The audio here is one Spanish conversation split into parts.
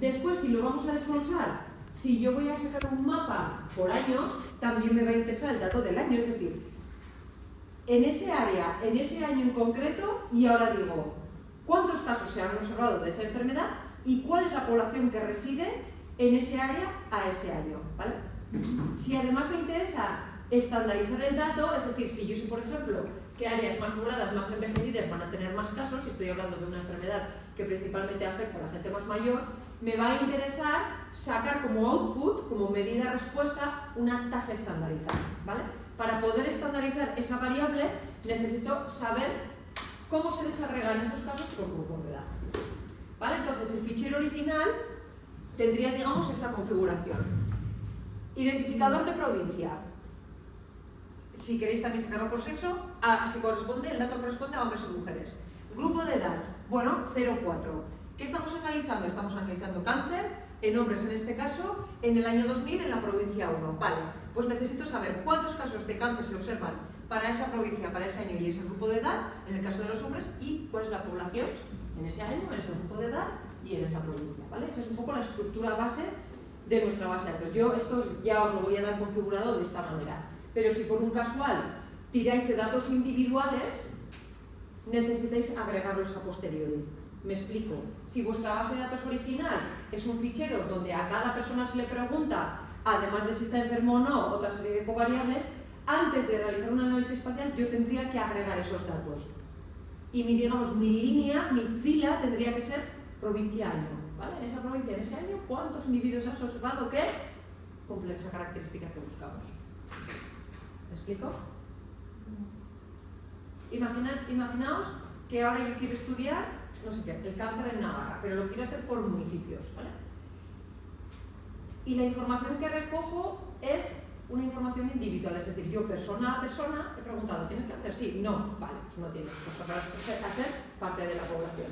Después, si lo vamos a desglosar, si yo voy a sacar un mapa por años, también me va a interesar el dato del año, es decir, en ese área, en ese año en concreto, y ahora digo, ¿cuántos casos se han observado de esa enfermedad y cuál es la población que reside en ese área a ese año? ¿Vale? Si además me interesa estandarizar el dato, es decir, si yo sé, por ejemplo, que áreas más pobladas, más envejecidas van a tener más casos, si estoy hablando de una enfermedad que principalmente afecta a la gente más mayor, me va a interesar sacar como output, como medida respuesta, una tasa estandarizada, ¿vale? Para poder estandarizar esa variable necesito saber cómo se desagregan esos casos por grupos de edad, ¿vale? Entonces el fichero original tendría, digamos, esta configuración. Identificador de provincia. Si queréis también sacarlo por sexo, si corresponde, el dato corresponde a hombres y mujeres. Grupo de edad, bueno, 0,4. ¿Qué estamos analizando? Estamos analizando cáncer, en hombres en este caso, en el año 2000 en la provincia 1. Vale, pues necesito saber cuántos casos de cáncer se observan para esa provincia, para ese año y ese grupo de edad, en el caso de los hombres, y cuál es la población en ese año, en ese grupo de edad y en esa provincia, ¿vale? Esa es un poco la estructura base de nuestra base de datos. Yo esto ya os lo voy a dar configurado de esta manera. Pero si por un casual tiráis de datos individuales, necesitáis agregarlos a posteriori. Me explico. Si vuestra base de datos original es un fichero donde a cada persona se le pregunta, además de si está enfermo o no, otra serie de covariables, antes de realizar un análisis espacial yo tendría que agregar esos datos. Y digamos, mi línea, mi fila tendría que ser provincia-año. ¿Vale? En esa provincia, en ese año, ¿cuántos individuos has observado que cumplen esa característica que buscamos? ¿Me explico? Imaginaos que ahora yo quiero estudiar, no sé qué, el cáncer en Navarra, pero lo quiero hacer por municipios, ¿vale? Y la información que recojo es una información individual, es decir, yo persona a persona he preguntado, ¿tienes cáncer? Sí, no, vale, pues no tienes, pues para hacer parte de la población.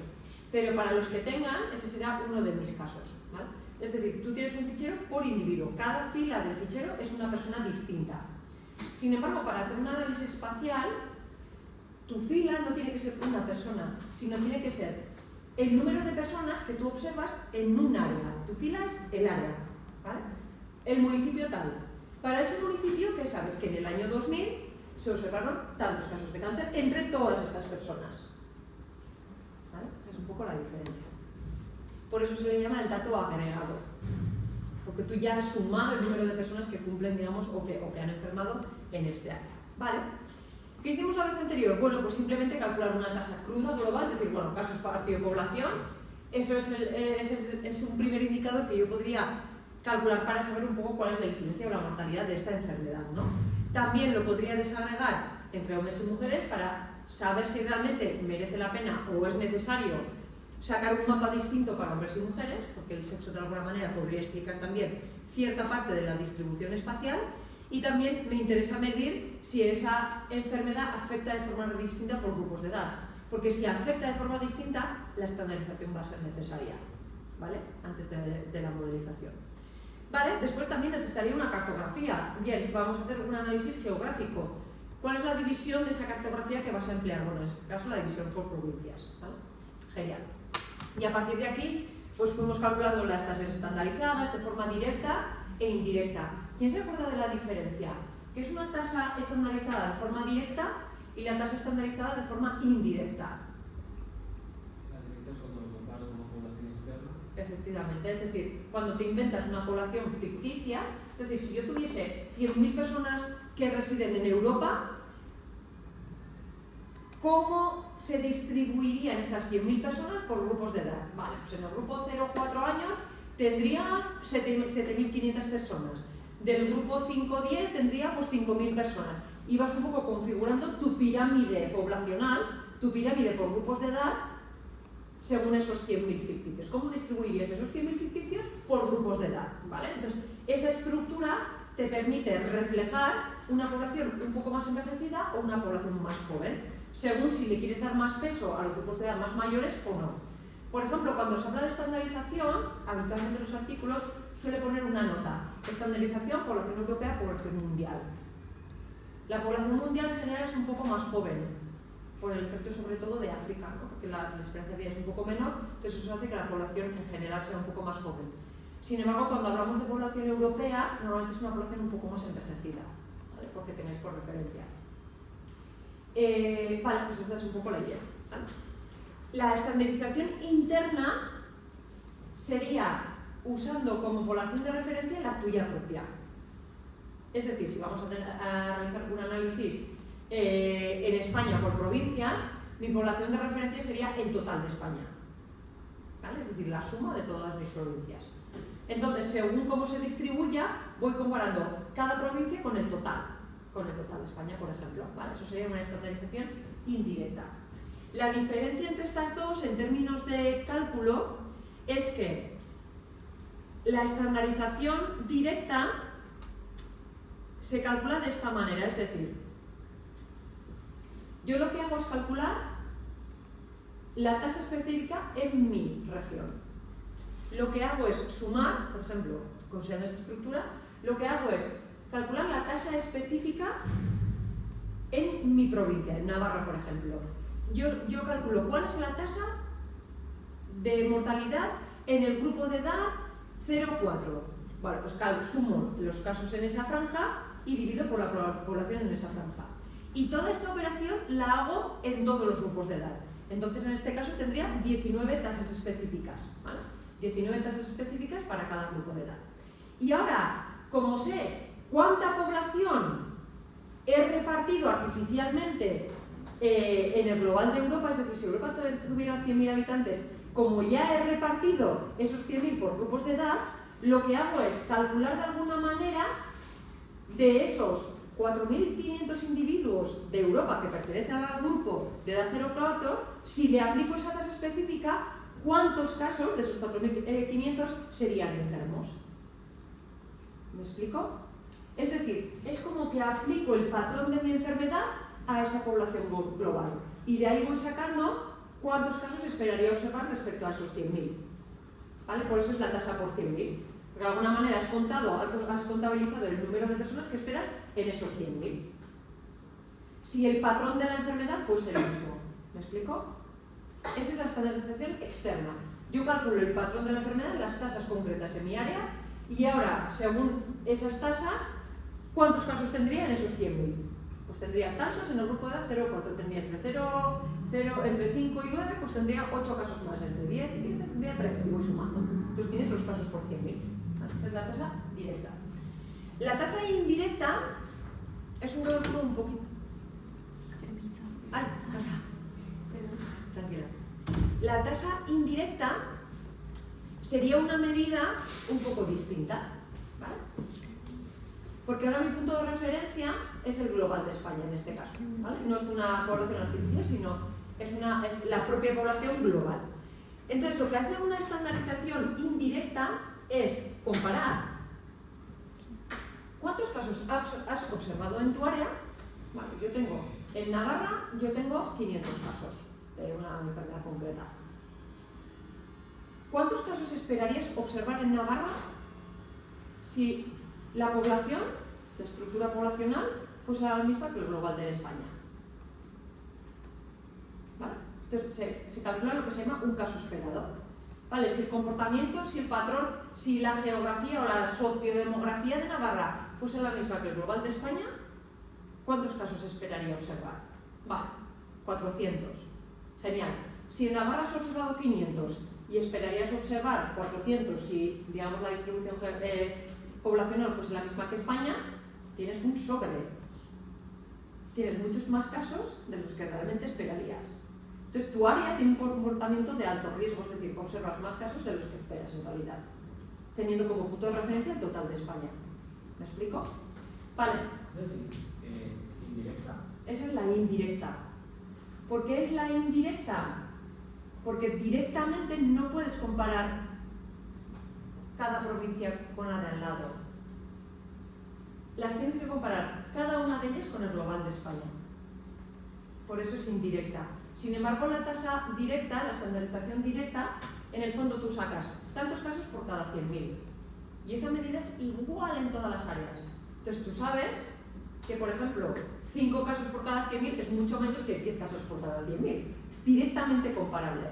Pero para los que tengan, ese será uno de mis casos, ¿vale? Es decir, tú tienes un fichero por individuo, cada fila del fichero es una persona distinta. Sin embargo, para hacer un análisis espacial, tu fila no tiene que ser una persona, sino tiene que ser el número de personas que tú observas en un área. Tu fila es el área, ¿vale? El municipio tal. Para ese municipio, ¿qué sabes? Que en el año 2000 se observaron tantos casos de cáncer entre todas estas personas. ¿Vale? Esa es un poco la diferencia. Por eso se le llama el dato agregado. Porque tú ya has sumado el número de personas que cumplen, digamos, o que han enfermado en este área. ¿Vale? ¿Qué hicimos la vez anterior? Bueno, pues simplemente calcular una tasa cruda global, es decir, bueno, casos partido población. Eso es un primer indicador que yo podría calcular para saber un poco cuál es la incidencia o la mortalidad de esta enfermedad, ¿no? También lo podría desagregar entre hombres y mujeres para saber si realmente merece la pena o es necesario sacar un mapa distinto para hombres y mujeres, porque el sexo de alguna manera podría explicar también cierta parte de la distribución espacial. Y también me interesa medir si esa enfermedad afecta de forma distinta por grupos de edad. Porque si afecta de forma distinta, la estandarización va a ser necesaria, ¿vale? Antes de la modelización. ¿Vale? Después también necesitaría una cartografía. Bien, vamos a hacer un análisis geográfico. ¿Cuál es la división de esa cartografía que vas a emplear? Bueno, en este caso la división por provincias, ¿vale? Genial. Y a partir de aquí, pues fuimos calculando las tasas estandarizadas de forma directa e indirecta. ¿Quién se acuerda de la diferencia? ¿Qué es una tasa estandarizada de forma directa y la tasa estandarizada de forma indirecta? La directa es cuando lo comparas con una población externa. Efectivamente, es decir, cuando te inventas una población ficticia, es decir, si yo tuviese 100.000 personas que residen en Europa, ¿cómo se distribuirían esas 100.000 personas por grupos de edad? Vale, pues en el grupo 0-4 años tendría 7.500 personas. Del grupo 5-10 tendría pues 5.000 personas. Y vas un poco configurando tu pirámide poblacional, tu pirámide por grupos de edad, según esos 100.000 ficticios. ¿Cómo distribuirías esos 100.000 ficticios por grupos de edad? ¿Vale? Entonces, esa estructura te permite reflejar una población un poco más envejecida o una población más joven, según si le quieres dar más peso a los grupos de edad más mayores o no. Por ejemplo, cuando se habla de estandarización, habitualmente en los artículos suele poner una nota. Estandarización, población europea, población mundial. La población mundial en general es un poco más joven por el efecto sobre todo de África, ¿no? Porque la esperanza de vida es un poco menor, entonces eso hace que la población en general sea un poco más joven. Sin embargo, cuando hablamos de población europea, normalmente es una población un poco más envejecida, ¿vale? Porque tenéis por referencia. Vale, pues esta es un poco la idea, ¿vale? La estandarización interna sería usando como población de referencia la tuya propia. Es decir, si vamos a realizar un análisis en España por provincias, mi población de referencia sería el total de España, ¿vale? Es decir, la suma de todas mis provincias. Entonces, según cómo se distribuya, voy comparando cada provincia con el total de España, por ejemplo, ¿vale? Eso sería una estandarización indirecta. La diferencia entre estas dos en términos de cálculo es que la estandarización directa se calcula de esta manera, es decir, yo lo que hago es calcular la tasa específica en mi región. Lo que hago es sumar, por ejemplo, considerando esta estructura, lo que hago es calcular la tasa específica en mi provincia, en Navarra, por ejemplo. Yo calculo cuál es la tasa de mortalidad en el grupo de edad 0-4. Bueno, pues sumo los casos en esa franja y divido por la población en esa franja. Y toda esta operación la hago en todos los grupos de edad. Entonces, en este caso tendría 19 tasas específicas, ¿vale? 19 tasas específicas para cada grupo de edad. Y ahora, como sé cuánta población he repartido artificialmente en el global de Europa, es decir, si Europa tuviera 100.000 habitantes, como ya he repartido esos 100.000 por grupos de edad, lo que hago es calcular de alguna manera de esos 4.500 individuos de Europa que pertenecen al grupo de edad 0-4, si le aplico esa tasa específica, ¿cuántos casos de esos 4.500 serían enfermos? ¿Me explico? Es decir, es como que aplico el patrón de mi enfermedad a esa población global y de ahí voy sacando cuántos casos esperaría observar respecto a esos 100.000. ¿Vale? Por eso es la tasa por 100.000. Porque de alguna manera has contabilizado el número de personas que esperas en esos 100.000. Si el patrón de la enfermedad fuese el mismo. ¿Me explico? Esa es la estandarización externa. Yo calculo el patrón de la enfermedad, las tasas concretas en mi área, y ahora, según esas tasas, ¿cuántos casos tendría en esos 100.000? Pues tendría tantos en el grupo de edad 0-4, tendría entre 5 y 9, pues tendría 8 casos más, entre 10 y 15 tendría 3, y voy sumando. Entonces tienes los casos por 100.000. Esa es la tasa directa. La tasa indirecta es un cálculo un poquito... Ay, tasa. Tranquila. La tasa indirecta sería una medida un poco distinta, ¿vale? Porque ahora mi punto de referencia es el global de España en este caso, ¿vale? No es una población artificial, sino es la propia población global. Entonces, lo que hace una estandarización indirecta es comparar cuántos casos has observado en tu área. Vale, yo tengo, en Navarra, yo tengo 500 casos de una enfermedad concreta. ¿Cuántos casos esperarías observar en Navarra si la población, la estructura poblacional, fuese la misma que el global de España? ¿Vale? Entonces se calcula lo que se llama un caso esperado. ¿Vale? Si el comportamiento, si el patrón, si la geografía o la sociodemografía de Navarra fuese la misma que el global de España, ¿cuántos casos esperaría observar? Vale, 400. Genial. Si en Navarra has observado 500 y esperarías observar 400 si, digamos, la distribución poblacional fuese la misma que España, tienes un sobre. Tienes muchos más casos de los que realmente esperarías. Entonces, tu área tiene un comportamiento de alto riesgo, es decir, observas más casos de los que esperas en realidad, teniendo como punto de referencia el total de España. ¿Me explico? Vale. Es decir, indirecta. Esa es la indirecta. ¿Por qué es la indirecta? Porque directamente no puedes comparar cada provincia con la de al lado. Las tienes que comparar cada una de ellas con el global de España. Por eso es indirecta. Sin embargo, la tasa directa, la estandarización directa, en el fondo tú sacas tantos casos por cada 100.000. Y esa medida es igual en todas las áreas. Entonces tú sabes que, por ejemplo, 5 casos por cada 100.000 es mucho menos que 10 casos por cada 10.000. Es directamente comparable.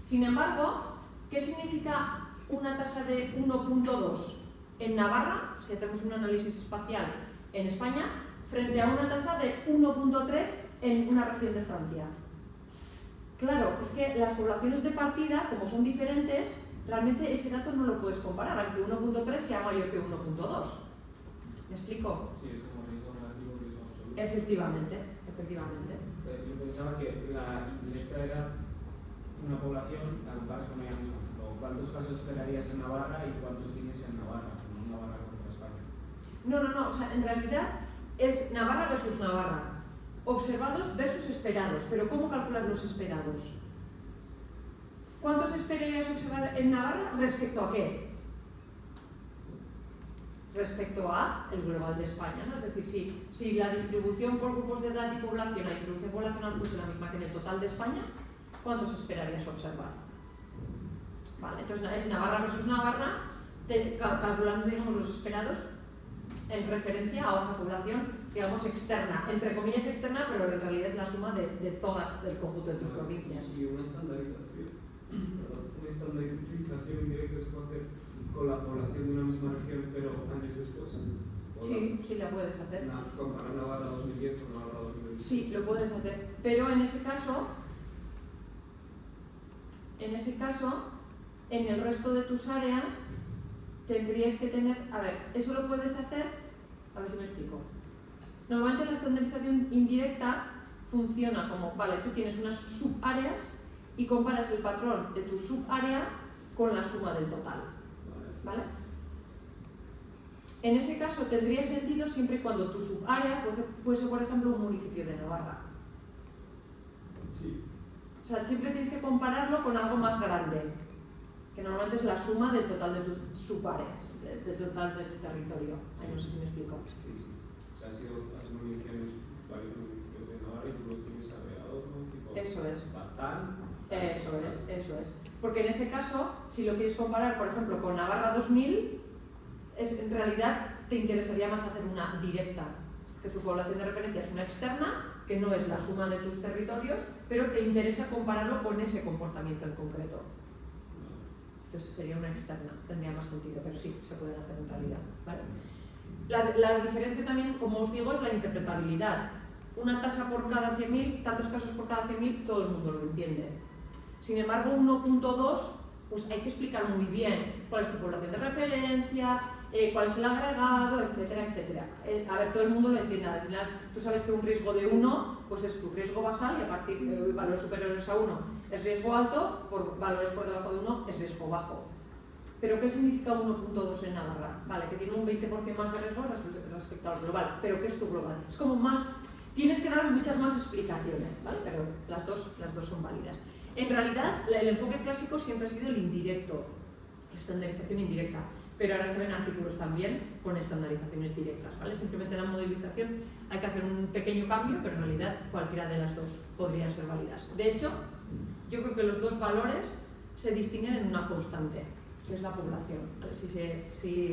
Sin embargo, ¿qué significa una tasa de 1.2 en Navarra, si hacemos un análisis espacial en España, frente a una tasa de 1.3 en una región de Francia? Claro, es que las poblaciones de partida, como son diferentes, realmente ese dato no lo puedes comparar, aunque 1.3 sea mayor que 1.2. ¿Me explico? Sí, es como riesgo relativo, riesgo absoluto. Efectivamente, efectivamente. Yo pensaba que la indirecta era una población, la comparas con ella misma. ¿Cuántos casos esperarías en Navarra y cuántos tienes en Navarra? No Navarra contra España. No, o sea, en realidad es Navarra versus Navarra. Observados versus esperados. Pero ¿cómo calcular los esperados? ¿Cuántos esperarías observar en Navarra respecto a qué? Respecto a el global de España, ¿no? Es decir, si la distribución por grupos de edad y población, la distribución poblacional fuese la misma que en el total de España, ¿cuántos esperarías observar? Vale, entonces es Navarra versus Navarra, calculando, digamos, los esperados en referencia a otra población, digamos, externa, entre comillas externa, pero en realidad es la suma de todas, del conjunto de tus provincias. Y una estandarización indirecta se puede hacer con la población de una misma región, pero años después. Sí, la puedes hacer. Comparar Navarra 2010 con Navarra 2020. Sí, lo puedes hacer, pero en ese caso, en el resto de tus áreas, tendrías que tener, a ver, eso lo puedes hacer, a ver si me explico. Normalmente la estandarización indirecta funciona como, vale, tú tienes unas subáreas y comparas el patrón de tu subárea con la suma del total, ¿vale? En ese caso tendría sentido siempre y cuando tu subárea fuese, por ejemplo, un municipio de Navarra. Sí. O sea, siempre tienes que compararlo con algo más grande, que normalmente es la suma del total de tus subáreas, del total de tu territorio. Ahí no sé si me explico. Sí. O sea, has mediciones, varios municipios de Navarra y tú los tienes agregados, ¿no? Tipo, Eso es. Batán. Eso es. Porque en ese caso, si lo quieres comparar, por ejemplo, con Navarra 2000, en realidad te interesaría más hacer una directa, que tu población de referencia es una externa, que no es la suma de tus territorios, pero te interesa compararlo con ese comportamiento en concreto. Entonces sería una externa, tendría más sentido, pero sí, se pueden hacer en realidad, ¿vale? La diferencia también, como os digo, es la interpretabilidad. Una tasa por cada 100.000, tantos casos por cada 100.000, todo el mundo lo entiende. Sin embargo, 1.2, pues hay que explicar muy bien cuál es tu población de referencia, cuál es el agregado, etcétera, etcétera. A ver, todo el mundo lo entiende. Al final, tú sabes que un riesgo de 1 pues es tu riesgo basal y a partir de valores superiores a 1 es riesgo alto, por valores por debajo de 1 es riesgo bajo. ¿Pero qué significa 1.2 en Navarra? Vale, que tiene un 20% más de riesgo respecto al global. ¿Pero qué es tu global? Es como más... Tienes que dar muchas más explicaciones, ¿vale? Pero las dos son válidas. En realidad, el enfoque clásico siempre ha sido el indirecto, la estandarización indirecta. Pero ahora se ven artículos también con estandarizaciones directas, ¿vale? Simplemente en la modelización hay que hacer un pequeño cambio, pero en realidad cualquiera de las dos podrían ser válidas. De hecho, yo creo que los dos valores se distinguen en una constante, que es la población, ¿vale? Si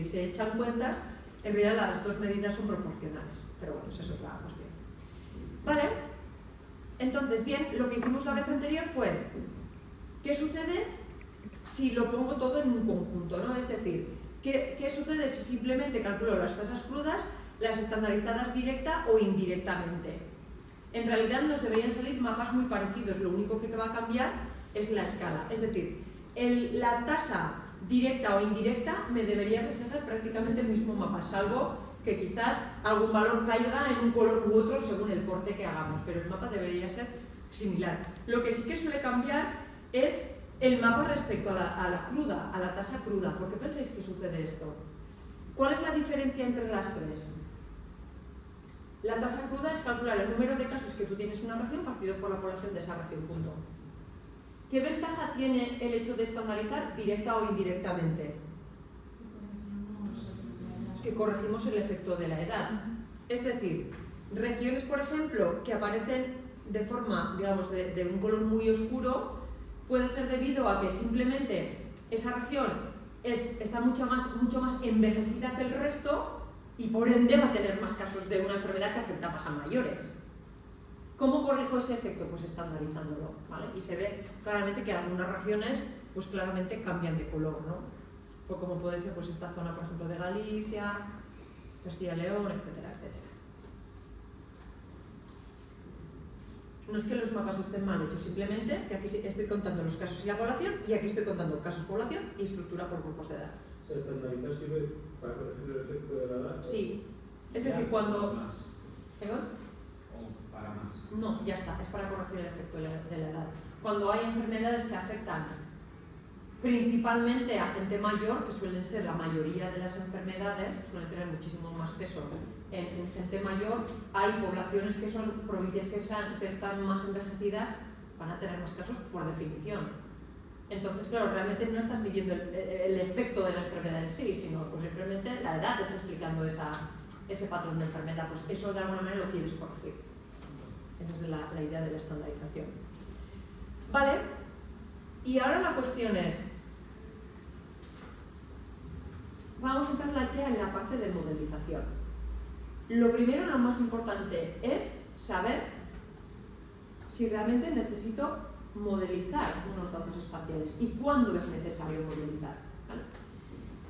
se echan cuentas, en realidad las dos medidas son proporcionales, pero bueno, esa es otra cuestión. Vale, entonces, bien, lo que hicimos la vez anterior fue, ¿qué sucede si lo pongo todo en un conjunto, ¿no? Es decir, ¿qué sucede si simplemente calculo las tasas crudas, las estandarizadas directa o indirectamente? En realidad nos deberían salir mapas muy parecidos, lo único que va a cambiar es la escala, es decir, la tasa directa o indirecta me debería reflejar prácticamente el mismo mapa, salvo que quizás algún valor caiga en un color u otro según el corte que hagamos, pero el mapa debería ser similar. Lo que sí que suele cambiar es el mapa respecto a la cruda, a la tasa cruda. ¿Por qué pensáis que sucede esto? ¿Cuál es la diferencia entre las tres? La tasa cruda es calcular el número de casos que tú tienes en una región partido por la población de esa región, punto. ¿Qué ventaja tiene el hecho de estandarizar directa o indirectamente? Que corregimos el efecto de la edad. Es decir, regiones, por ejemplo, que aparecen de forma, digamos, de un color muy oscuro, puede ser debido a que simplemente esa región está mucho más envejecida que el resto y por ende va a tener más casos de una enfermedad que afecta más a mayores. ¿Cómo corrijo ese efecto? Pues estandarizándolo, ¿vale? Y se ve claramente que algunas regiones pues claramente cambian de color, ¿no? Pues como puede ser pues esta zona, por ejemplo, de Galicia, Castilla y León, etcétera, etcétera. No es que los mapas estén mal hechos, simplemente que aquí estoy contando los casos y la población, y aquí estoy contando casos, población y estructura por grupos de edad. O sea, estandarizar sirve para corregir el efecto de la edad. Sí, es decir, cuando... Más. ¿Perdón? O para más. No, ya está, es para corregir el efecto de la edad. Cuando hay enfermedades que afectan principalmente a gente mayor, que suelen ser la mayoría de las enfermedades, suelen tener muchísimo más peso en gente mayor, hay poblaciones que son provincias que están más envejecidas, van a tener más casos por definición. Entonces, claro, realmente no estás midiendo el efecto de la enfermedad en sí, sino pues simplemente la edad te está explicando ese patrón de enfermedad. Pues eso de alguna manera lo quieres corregir. Esa es la idea de la estandarización. Vale, y ahora la cuestión es, vamos a entrar ya en la parte de modelización. Lo primero, lo más importante, es saber si realmente necesito modelizar unos datos espaciales y cuándo es necesario modelizar, ¿vale?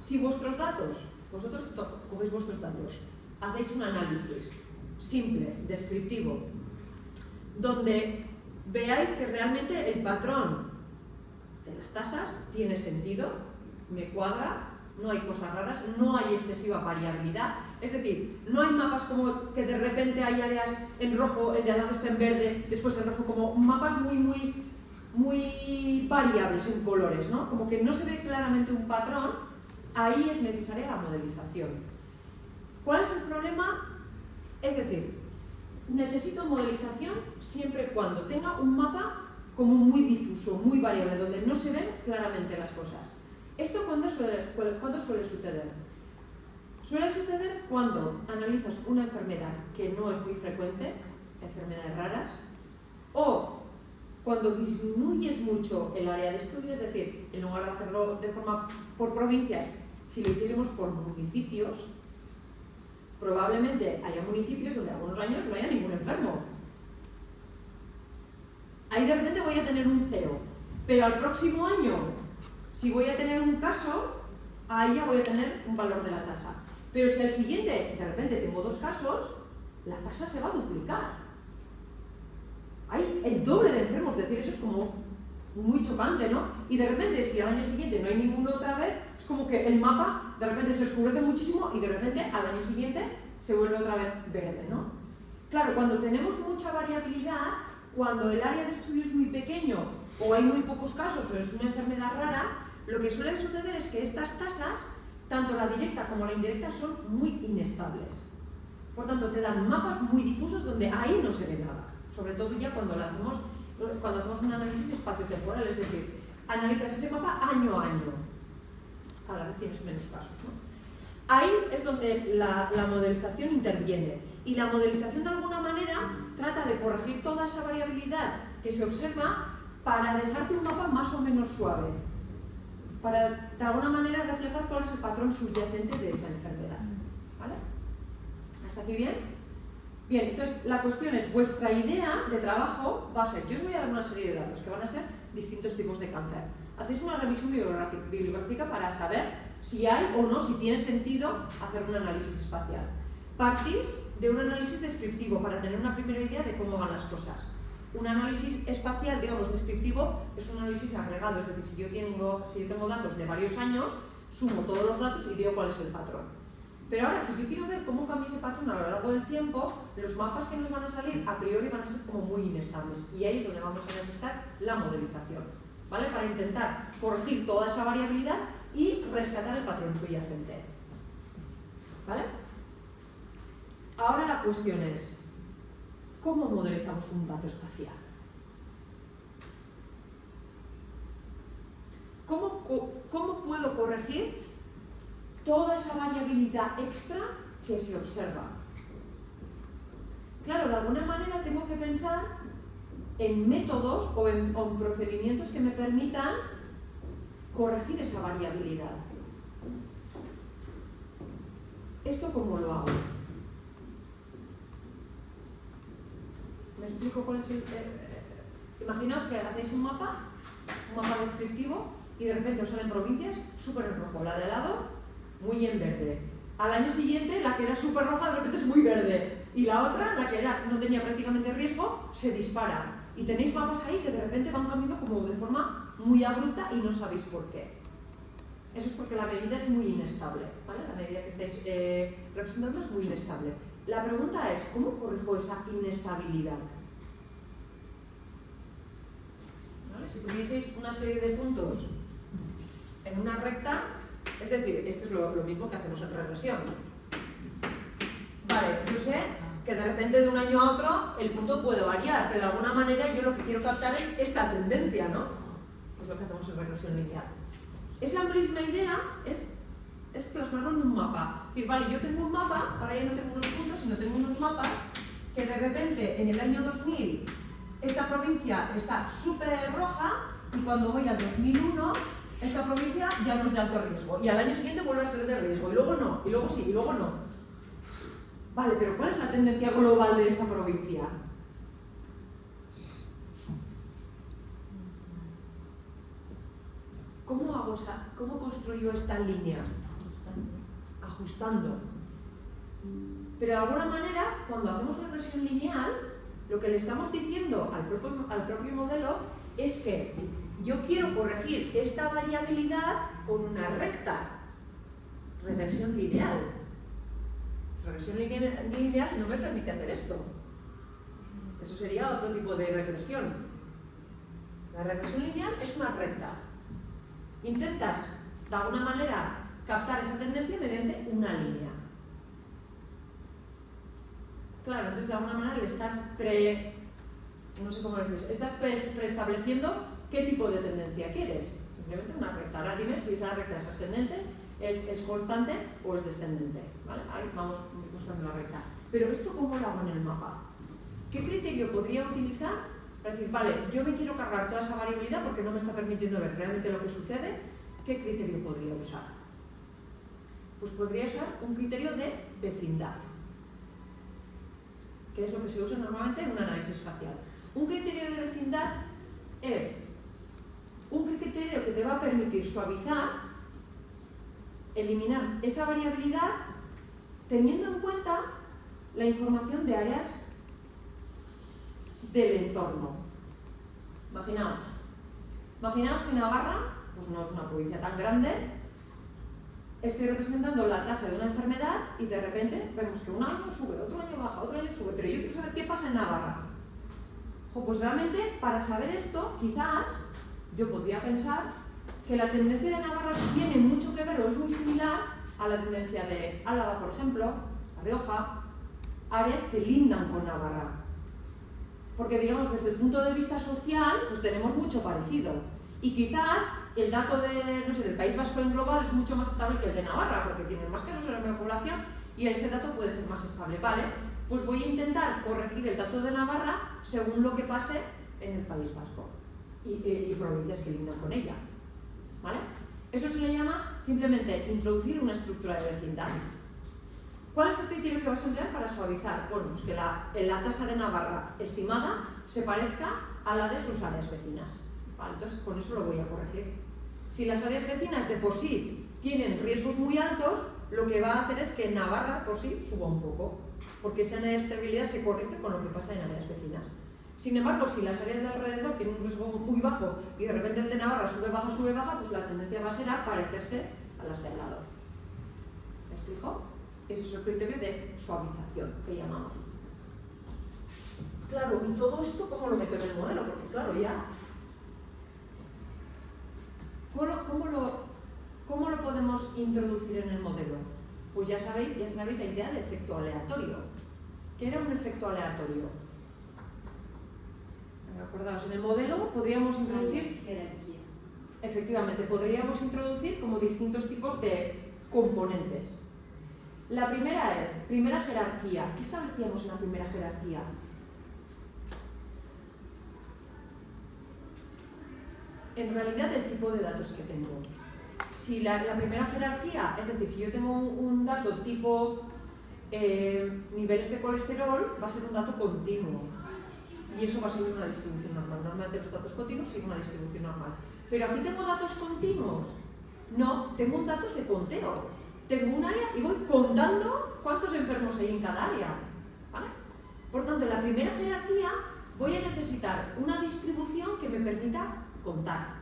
Si vuestros datos, vosotros cogéis vuestros datos, hacéis un análisis simple, descriptivo, donde veáis que realmente el patrón de las tasas tiene sentido, me cuadra, no hay cosas raras, no hay excesiva variabilidad, es decir, no hay mapas como que de repente hay áreas en rojo, el de al lado está en verde, después en rojo, como mapas muy variables en colores, ¿no? Como que no se ve claramente un patrón, ahí es necesaria la modelización. ¿Cuál es el problema? Es decir, necesito modelización siempre y cuando tenga un mapa como muy difuso, muy variable, donde no se ven claramente las cosas. ¿Esto cuándo suele suceder? Suele suceder cuando analizas una enfermedad que no es muy frecuente, enfermedades raras, o cuando disminuyes mucho el área de estudio, es decir, en lugar de hacerlo de forma por provincias, si lo hiciésemos por municipios, probablemente haya municipios donde algunos años no haya ningún enfermo. Ahí de repente voy a tener un 0, pero al próximo año, si voy a tener un caso, ahí ya voy a tener un valor de la tasa. Pero si al siguiente, de repente tengo 2 casos, la tasa se va a duplicar. Hay el doble de enfermos, es decir, eso es como muy chocante, ¿no? Y de repente, si al año siguiente no hay ninguno otra vez, es como que el mapa de repente se oscurece muchísimo y de repente al año siguiente se vuelve otra vez verde, ¿no? Claro, cuando tenemos mucha variabilidad, cuando el área de estudio es muy pequeño o hay muy pocos casos o es una enfermedad rara, lo que suele suceder es que estas tasas, tanto la directa como la indirecta, son muy inestables. Por tanto, te dan mapas muy difusos donde ahí no se ve nada. Sobre todo ya cuando hacemos un análisis espaciotemporal, es decir, analizas ese mapa año a año. Cada vez tienes menos casos, ¿no? Ahí es donde la modelización interviene. Y la modelización de alguna manera trata de corregir toda esa variabilidad que se observa para dejarte un mapa más o menos suave. Para de alguna manera reflejar cuál es el patrón subyacente de esa enfermedad. ¿Vale? ¿Hasta aquí bien? Bien, entonces la cuestión es, vuestra idea de trabajo va a ser, yo os voy a dar una serie de datos que van a ser distintos tipos de cáncer. Hacéis una revisión bibliográfica para saber si hay o no, si tiene sentido hacer un análisis espacial. Partís de un análisis descriptivo para tener una primera idea de cómo van las cosas. Un análisis espacial, digamos, descriptivo, es un análisis agregado, es decir, si yo tengo datos de varios años, sumo todos los datos y veo cuál es el patrón. Pero ahora, si yo quiero ver cómo cambia ese patrón a lo largo del tiempo, los mapas que nos van a salir a priori van a ser como muy inestables. Y ahí es donde vamos a necesitar la modelización, ¿vale? Para intentar corregir toda esa variabilidad y rescatar el patrón subyacente. ¿Vale? Ahora la cuestión es, ¿cómo modelizamos un dato espacial? ¿Cómo puedo corregir toda esa variabilidad extra que se observa? Claro, de alguna manera tengo que pensar en métodos o en procedimientos que me permitan corregir esa variabilidad. ¿esto cómo lo hago? ¿Me explico cuál es el...? Imaginaos que hacéis un mapa descriptivo, y de repente os salen provincias súper en rojo, la de al lado muy en verde. Al año siguiente, la que era súper roja de repente es muy verde, y la otra, la que no tenía prácticamente riesgo, se dispara. Y tenéis mapas ahí que de repente van cambiando como de forma muy abrupta y no sabéis por qué. Eso es porque la medida es muy inestable, ¿vale? La medida que estáis representando es muy inestable. La pregunta es, ¿cómo corrijo esa inestabilidad? ¿Vale? Si tuvieseis una serie de puntos en una recta, es decir, esto es lo mismo que hacemos en regresión. Vale, yo sé que de repente de un año a otro el punto puede variar, pero de alguna manera yo lo que quiero captar es esta tendencia, ¿no? Es lo que hacemos en regresión lineal. Esa misma idea es plasmarlo en un mapa. Es decir, vale, yo tengo un mapa, ahora ya no tengo unos puntos, sino tengo unos mapas que de repente en el año 2000 esta provincia está súper roja y cuando voy al 2001 esta provincia ya no es de alto riesgo y al año siguiente vuelve a ser de riesgo y luego no, y luego sí, y luego no. Vale, pero ¿cuál es la tendencia global de esa provincia? ¿Cómo construyo esta línea? Ajustando. Pero de alguna manera, cuando hacemos regresión lineal, lo que le estamos diciendo al propio modelo es que yo quiero corregir esta variabilidad con una recta. Regresión lineal. Regresión lineal no me permite hacer esto. Eso sería otro tipo de regresión. La regresión lineal es una recta. Intentas, de alguna manera, captar esa tendencia mediante una línea. Claro, entonces de alguna manera le estás preestableciendo qué tipo de tendencia quieres. Simplemente una recta. Ahora dime si esa recta es ascendente, es constante o es descendente. ¿Vale? Ahí vamos buscando la recta. Pero ¿esto cómo lo hago en el mapa? ¿Qué criterio podría utilizar para decir, vale, yo me quiero cargar toda esa variabilidad porque no me está permitiendo ver realmente lo que sucede? ¿Qué criterio podría usar? Pues podría usar un criterio de vecindad, que es lo que se usa normalmente en un análisis espacial. Un criterio de vecindad es un criterio que te va a permitir suavizar, eliminar esa variabilidad, teniendo en cuenta la información de áreas del entorno. Imaginaos que Navarra, pues no es una provincia tan grande, estoy representando la tasa de una enfermedad y de repente vemos que un año sube, otro año baja, otro año sube, pero yo quiero saber qué pasa en Navarra. Pues realmente, para saber esto, quizás yo podría pensar que la tendencia de Navarra tiene mucho que ver o es muy similar a la tendencia de Álava, por ejemplo, La Rioja, áreas que lindan con Navarra. Porque, digamos, desde el punto de vista social, pues tenemos mucho parecido. Y quizás el dato del País Vasco en global es mucho más estable que el de Navarra, porque tienen más casos en la misma población y ese dato puede ser más estable. Vale, pues voy a intentar corregir el dato de Navarra según lo que pase en el País Vasco y provincias que lindan con ella. ¿Vale? Eso se le llama simplemente introducir una estructura de vecindad. ¿Cuál es el criterio que vas a emplear para suavizar? Bueno, pues que la tasa de Navarra estimada se parezca a la de sus áreas vecinas. Vale, entonces con eso lo voy a corregir. Si las áreas vecinas de por sí tienen riesgos muy altos, lo que va a hacer es que Navarra por sí suba un poco, porque esa inestabilidad se corrige con lo que pasa en áreas vecinas. Sin embargo, si las áreas de alrededor tienen un riesgo muy bajo y de repente el de Navarra sube, baja, pues la tendencia va a ser a parecerse a las de al lado. ¿Me explico? Ese es el criterio de suavización que llamamos. Claro, ¿y todo esto cómo lo meto en el modelo? Porque claro, ya... ¿Cómo lo podemos introducir en el modelo? Pues ya sabéis la idea de efecto aleatorio. ¿Qué era un efecto aleatorio? Acordaos, en el modelo podríamos introducir... jerarquías. Efectivamente, podríamos introducir como distintos tipos de componentes. La primera es, primera jerarquía. ¿Qué establecíamos en la primera jerarquía? En realidad el tipo de datos que tengo. si la primera jerarquía, es decir, si yo tengo un dato tipo niveles de colesterol, va a ser un dato continuo. Y eso va a seguir una distribución normal. Normalmente los datos continuos siguen una distribución normal. Pero aquí tengo datos continuos. No, tengo datos de conteo. Tengo un área y voy contando cuántos enfermos hay en cada área. ¿Vale? Por tanto, en la primera jerarquía voy a necesitar una distribución que me permita contar.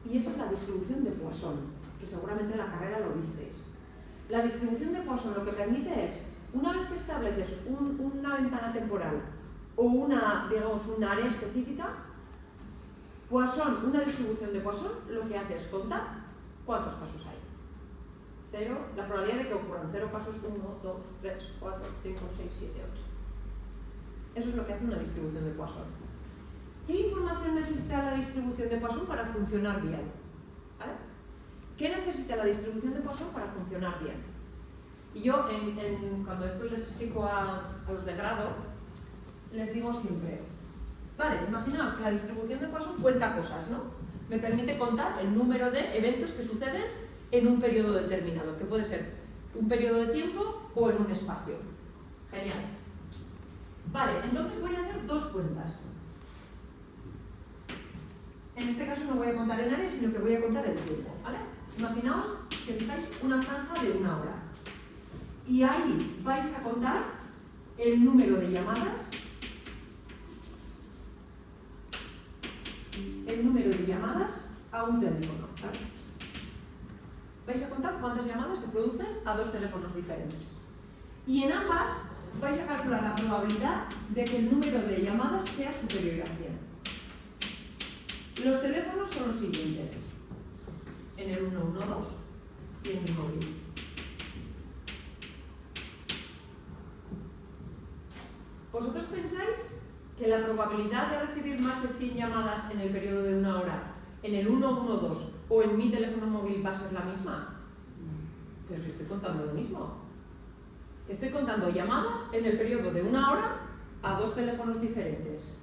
Y esa es la distribución de Poisson, que seguramente en la carrera lo visteis. La distribución de Poisson lo que permite es, una vez que estableces una ventana temporal o digamos, un área específica, Poisson, una distribución de Poisson, lo que hace es contar cuántos casos hay. La probabilidad de que ocurran 0 casos, 1, 2, 3, 4, 5, 6, 7, 8. Eso es lo que hace una distribución de Poisson. ¿Qué información necesita la distribución de Poisson para funcionar bien? ¿Vale? ¿Qué necesita la distribución de Poisson para funcionar bien? Y yo, cuando esto les explico a los de grado, les digo siempre, vale, imaginaos que la distribución de Poisson cuenta cosas, ¿no? Me permite contar el número de eventos que suceden en un periodo determinado, que puede ser un periodo de tiempo o en un espacio. Genial. Vale, entonces voy a hacer dos cuentas. En este caso no voy a contar en área, sino que voy a contar el tiempo, ¿vale? Imaginaos que fijáis una franja de 1 hora. Y ahí vais a contar el número de llamadas, a un teléfono, ¿vale? Vais a contar cuántas llamadas se producen a 2 teléfonos diferentes. Y en ambas vais a calcular la probabilidad de que el número de llamadas sea superior a 100. Los teléfonos son los siguientes, en el 112 y en mi móvil. ¿Vosotros pensáis que la probabilidad de recibir más de 100 llamadas en el periodo de 1 hora en el 112 o en mi teléfono móvil va a ser la misma? Pero si estoy contando lo mismo. Estoy contando llamadas en el periodo de 1 hora a 2 teléfonos diferentes.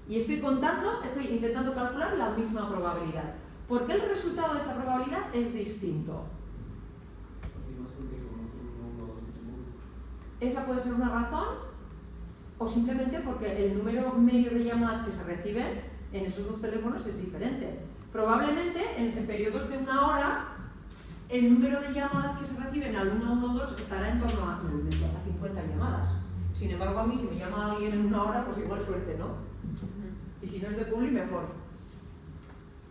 Y estoy intentando calcular la misma probabilidad. ¿Por qué el resultado de esa probabilidad es distinto? Esa puede ser una razón, o simplemente porque el número medio de llamadas que se reciben en esos 2 teléfonos es diferente. Probablemente en periodos de 1 hora el número de llamadas que se reciben al 112 estará en torno a 50 llamadas. Sin embargo, a mí si me llama alguien en 1 hora, pues igual suerte, ¿no? Y si no es de publi, mejor.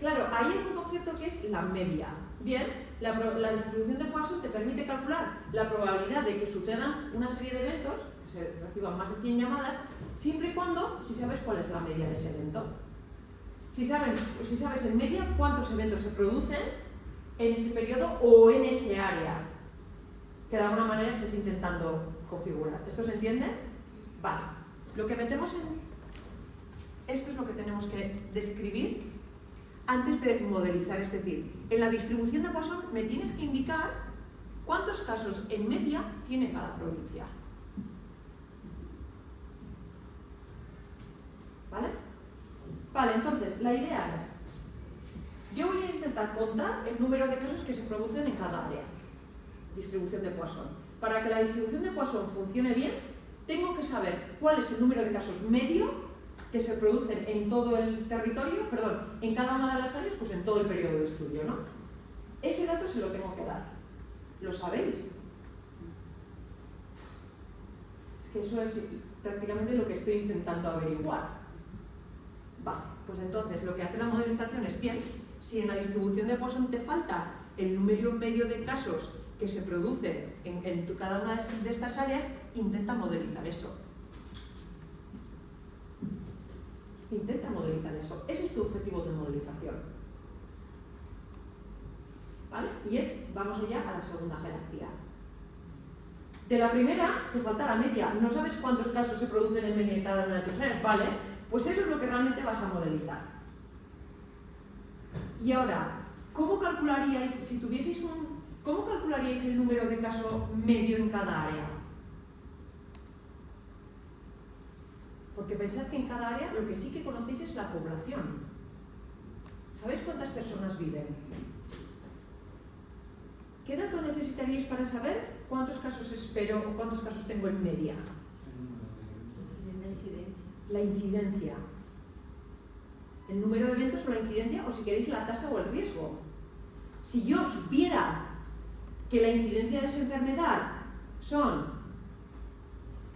Claro, ahí hay un concepto que es la media. Bien, la distribución de Poisson te permite calcular la probabilidad de que sucedan una serie de eventos, que se reciban más de 100 llamadas, siempre y cuando, si sabes cuál es la media de ese evento. Si sabes en media cuántos eventos se producen en ese periodo o en ese área, que de alguna manera estés intentando configurar. ¿Esto se entiende? Vale. Lo que metemos en... Esto es lo que tenemos que describir antes de modelizar, es decir, en la distribución de Poisson me tienes que indicar cuántos casos en media tiene cada provincia. ¿Vale? Vale, entonces, la idea es, yo voy a intentar contar el número de casos que se producen en cada área. Distribución de Poisson. Para que la distribución de Poisson funcione bien, tengo que saber cuál es el número de casos medio que se producen en todo el territorio, en cada una de las áreas, pues en todo el periodo de estudio, ¿no? Ese dato se lo tengo que dar. ¿Lo sabéis? Es que eso es prácticamente lo que estoy intentando averiguar. Vale, pues entonces lo que hace la modelización es, bien, si en la distribución de Poisson te falta el número medio de casos que se producen en cada una de estas áreas, intenta modelizar eso. Intenta modelizar eso. Ese es tu objetivo de modelización. ¿Vale? Y vamos allá a la segunda jerarquía. De la primera, te falta la media. No sabes cuántos casos se producen en media en cada una de tus áreas, ¿vale? Pues eso es lo que realmente vas a modelizar. Y ahora, ¿cómo calcularíais, cómo calcularíais el número de caso medio en cada área? Porque pensad que en cada área lo que sí que conocéis es la población. ¿Sabéis cuántas personas viven? ¿Qué dato necesitaríais para saber cuántos casos espero o cuántos casos tengo en media? La incidencia. La incidencia. El número de eventos o la incidencia, o si queréis la tasa o el riesgo. Si yo supiera que la incidencia de esa enfermedad son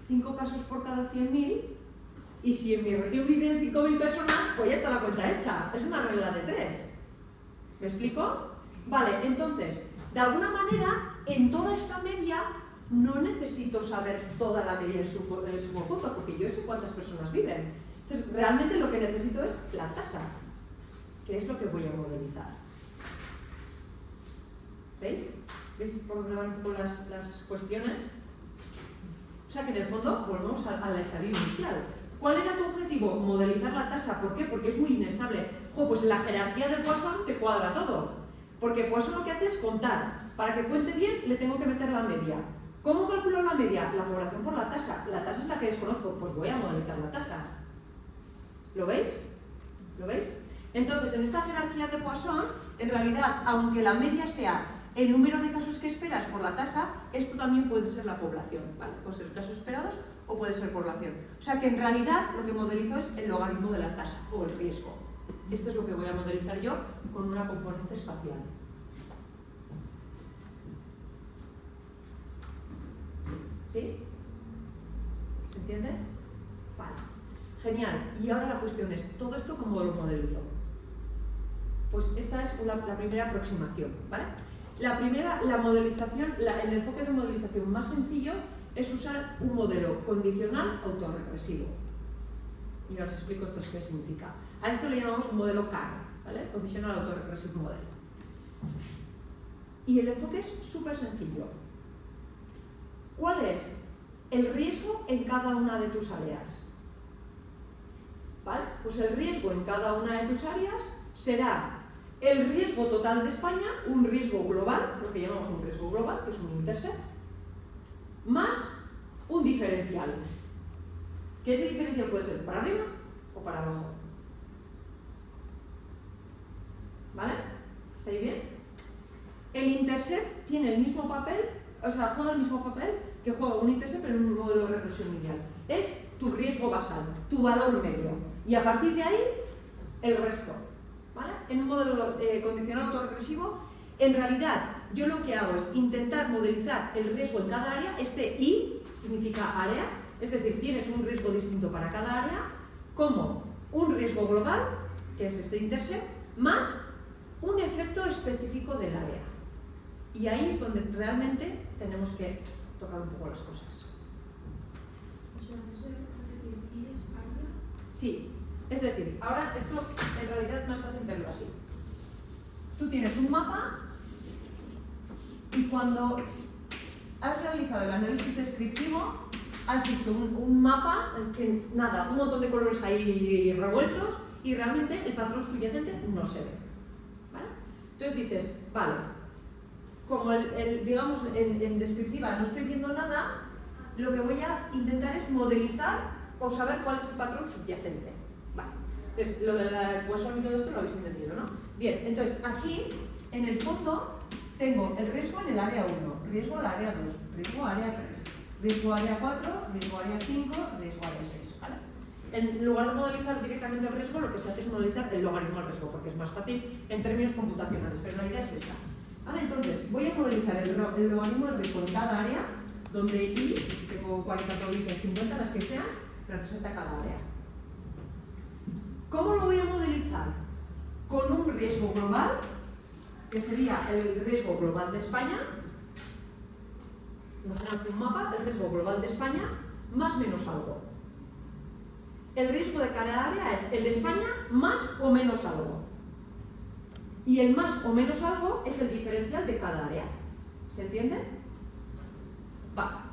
5 casos por cada 100.000, y si en mi región viven 5.000 personas, pues ya está la cuenta hecha. Es una regla de 3. ¿Me explico? Vale, entonces, de alguna manera, en toda esta media, no necesito saber toda la media en su conjunto, porque yo sé cuántas personas viven. Entonces, realmente lo que necesito es la tasa, que es lo que voy a modelizar. ¿Veis? ¿Veis por dónde van un poco las cuestiones? O sea que en el fondo volvemos al estadio inicial. ¿Cuál era tu objetivo? Modelizar la tasa. ¿Por qué? Porque es muy inestable. Pues en la jerarquía de Poisson te cuadra todo. Porque Poisson lo que hace es contar. Para que cuente bien, le tengo que meter la media. ¿Cómo calculo la media? La población por la tasa. La tasa es la que desconozco. Pues voy a modelizar la tasa. ¿Lo veis? ¿Lo veis? Entonces, en esta jerarquía de Poisson, en realidad, aunque la media sea el número de casos que esperas por la tasa, esto también puede ser la población, ¿vale? Puede ser casos esperados o puede ser población. O sea que en realidad lo que modelizo es el logaritmo de la tasa o el riesgo. Esto es lo que voy a modelizar yo con una componente espacial. ¿Sí? ¿Se entiende? Vale. Genial. Y ahora la cuestión es, ¿todo esto cómo lo modelizo? Pues esta es la primera aproximación, ¿vale? La modelización, el enfoque de modelización más sencillo es usar un modelo condicional autorregresivo. Y ahora os explico esto qué significa. A esto le llamamos un modelo CAR, ¿vale? Conditional Autorregressive Model. Y el enfoque es súper sencillo. ¿Cuál es el riesgo en cada una de tus áreas? ¿Vale? Pues el riesgo en cada una de tus áreas será el riesgo total de España, un riesgo global, lo que llamamos un riesgo global, que es un intercept, más un diferencial. Que ese diferencial puede ser para arriba o para abajo. ¿Vale? ¿Estáis bien? El intercept tiene el mismo papel, o sea, juega el mismo papel que juega un intercept en un modelo de regresión lineal. Es tu riesgo basal, tu valor medio. Y a partir de ahí, el resto. ¿Vale? En un modelo condicional autorregresivo, en realidad, yo lo que hago es intentar modelizar el riesgo en cada área. Este I significa área, es decir, tienes un riesgo distinto para cada área, como un riesgo global, que es este intercept, más un efecto específico del área. Y ahí es donde realmente tenemos que tocar un poco las cosas. O sea, ¿ese I es área? Sí. Es decir, ahora esto en realidad es más fácil verlo así. Tú tienes un mapa y cuando has realizado el análisis descriptivo has visto un mapa que nada, un montón de colores ahí revueltos y realmente el patrón subyacente no se ve. ¿Vale? Entonces dices, vale, como digamos en descriptiva no estoy viendo nada, lo que voy a intentar es modelizar o saber cuál es el patrón subyacente. Vale. Entonces, lo de la Poisson y todo esto lo habéis entendido, ¿no? Bien, entonces aquí, en el fondo, tengo el riesgo en el área 1, riesgo al área 2, riesgo área 3, riesgo área 4, riesgo área 5, riesgo área 6, ¿vale? En lugar de modelizar directamente el riesgo, lo que se hace es modelizar el logaritmo del riesgo, porque es más fácil en términos computacionales, pero la idea es esta. ¿Vale? Entonces, voy a modelizar el logaritmo del riesgo en cada área, donde I, si tengo 40 probabilidades, 50, las que sean, representa cada área. ¿Cómo lo voy a modelizar? Con un riesgo global, que sería el riesgo global de España. Imaginaos un mapa, el riesgo global de España, más menos algo. El riesgo de cada área es el de España más o menos algo. Y el más o menos algo es el diferencial de cada área. ¿Se entiende? Va.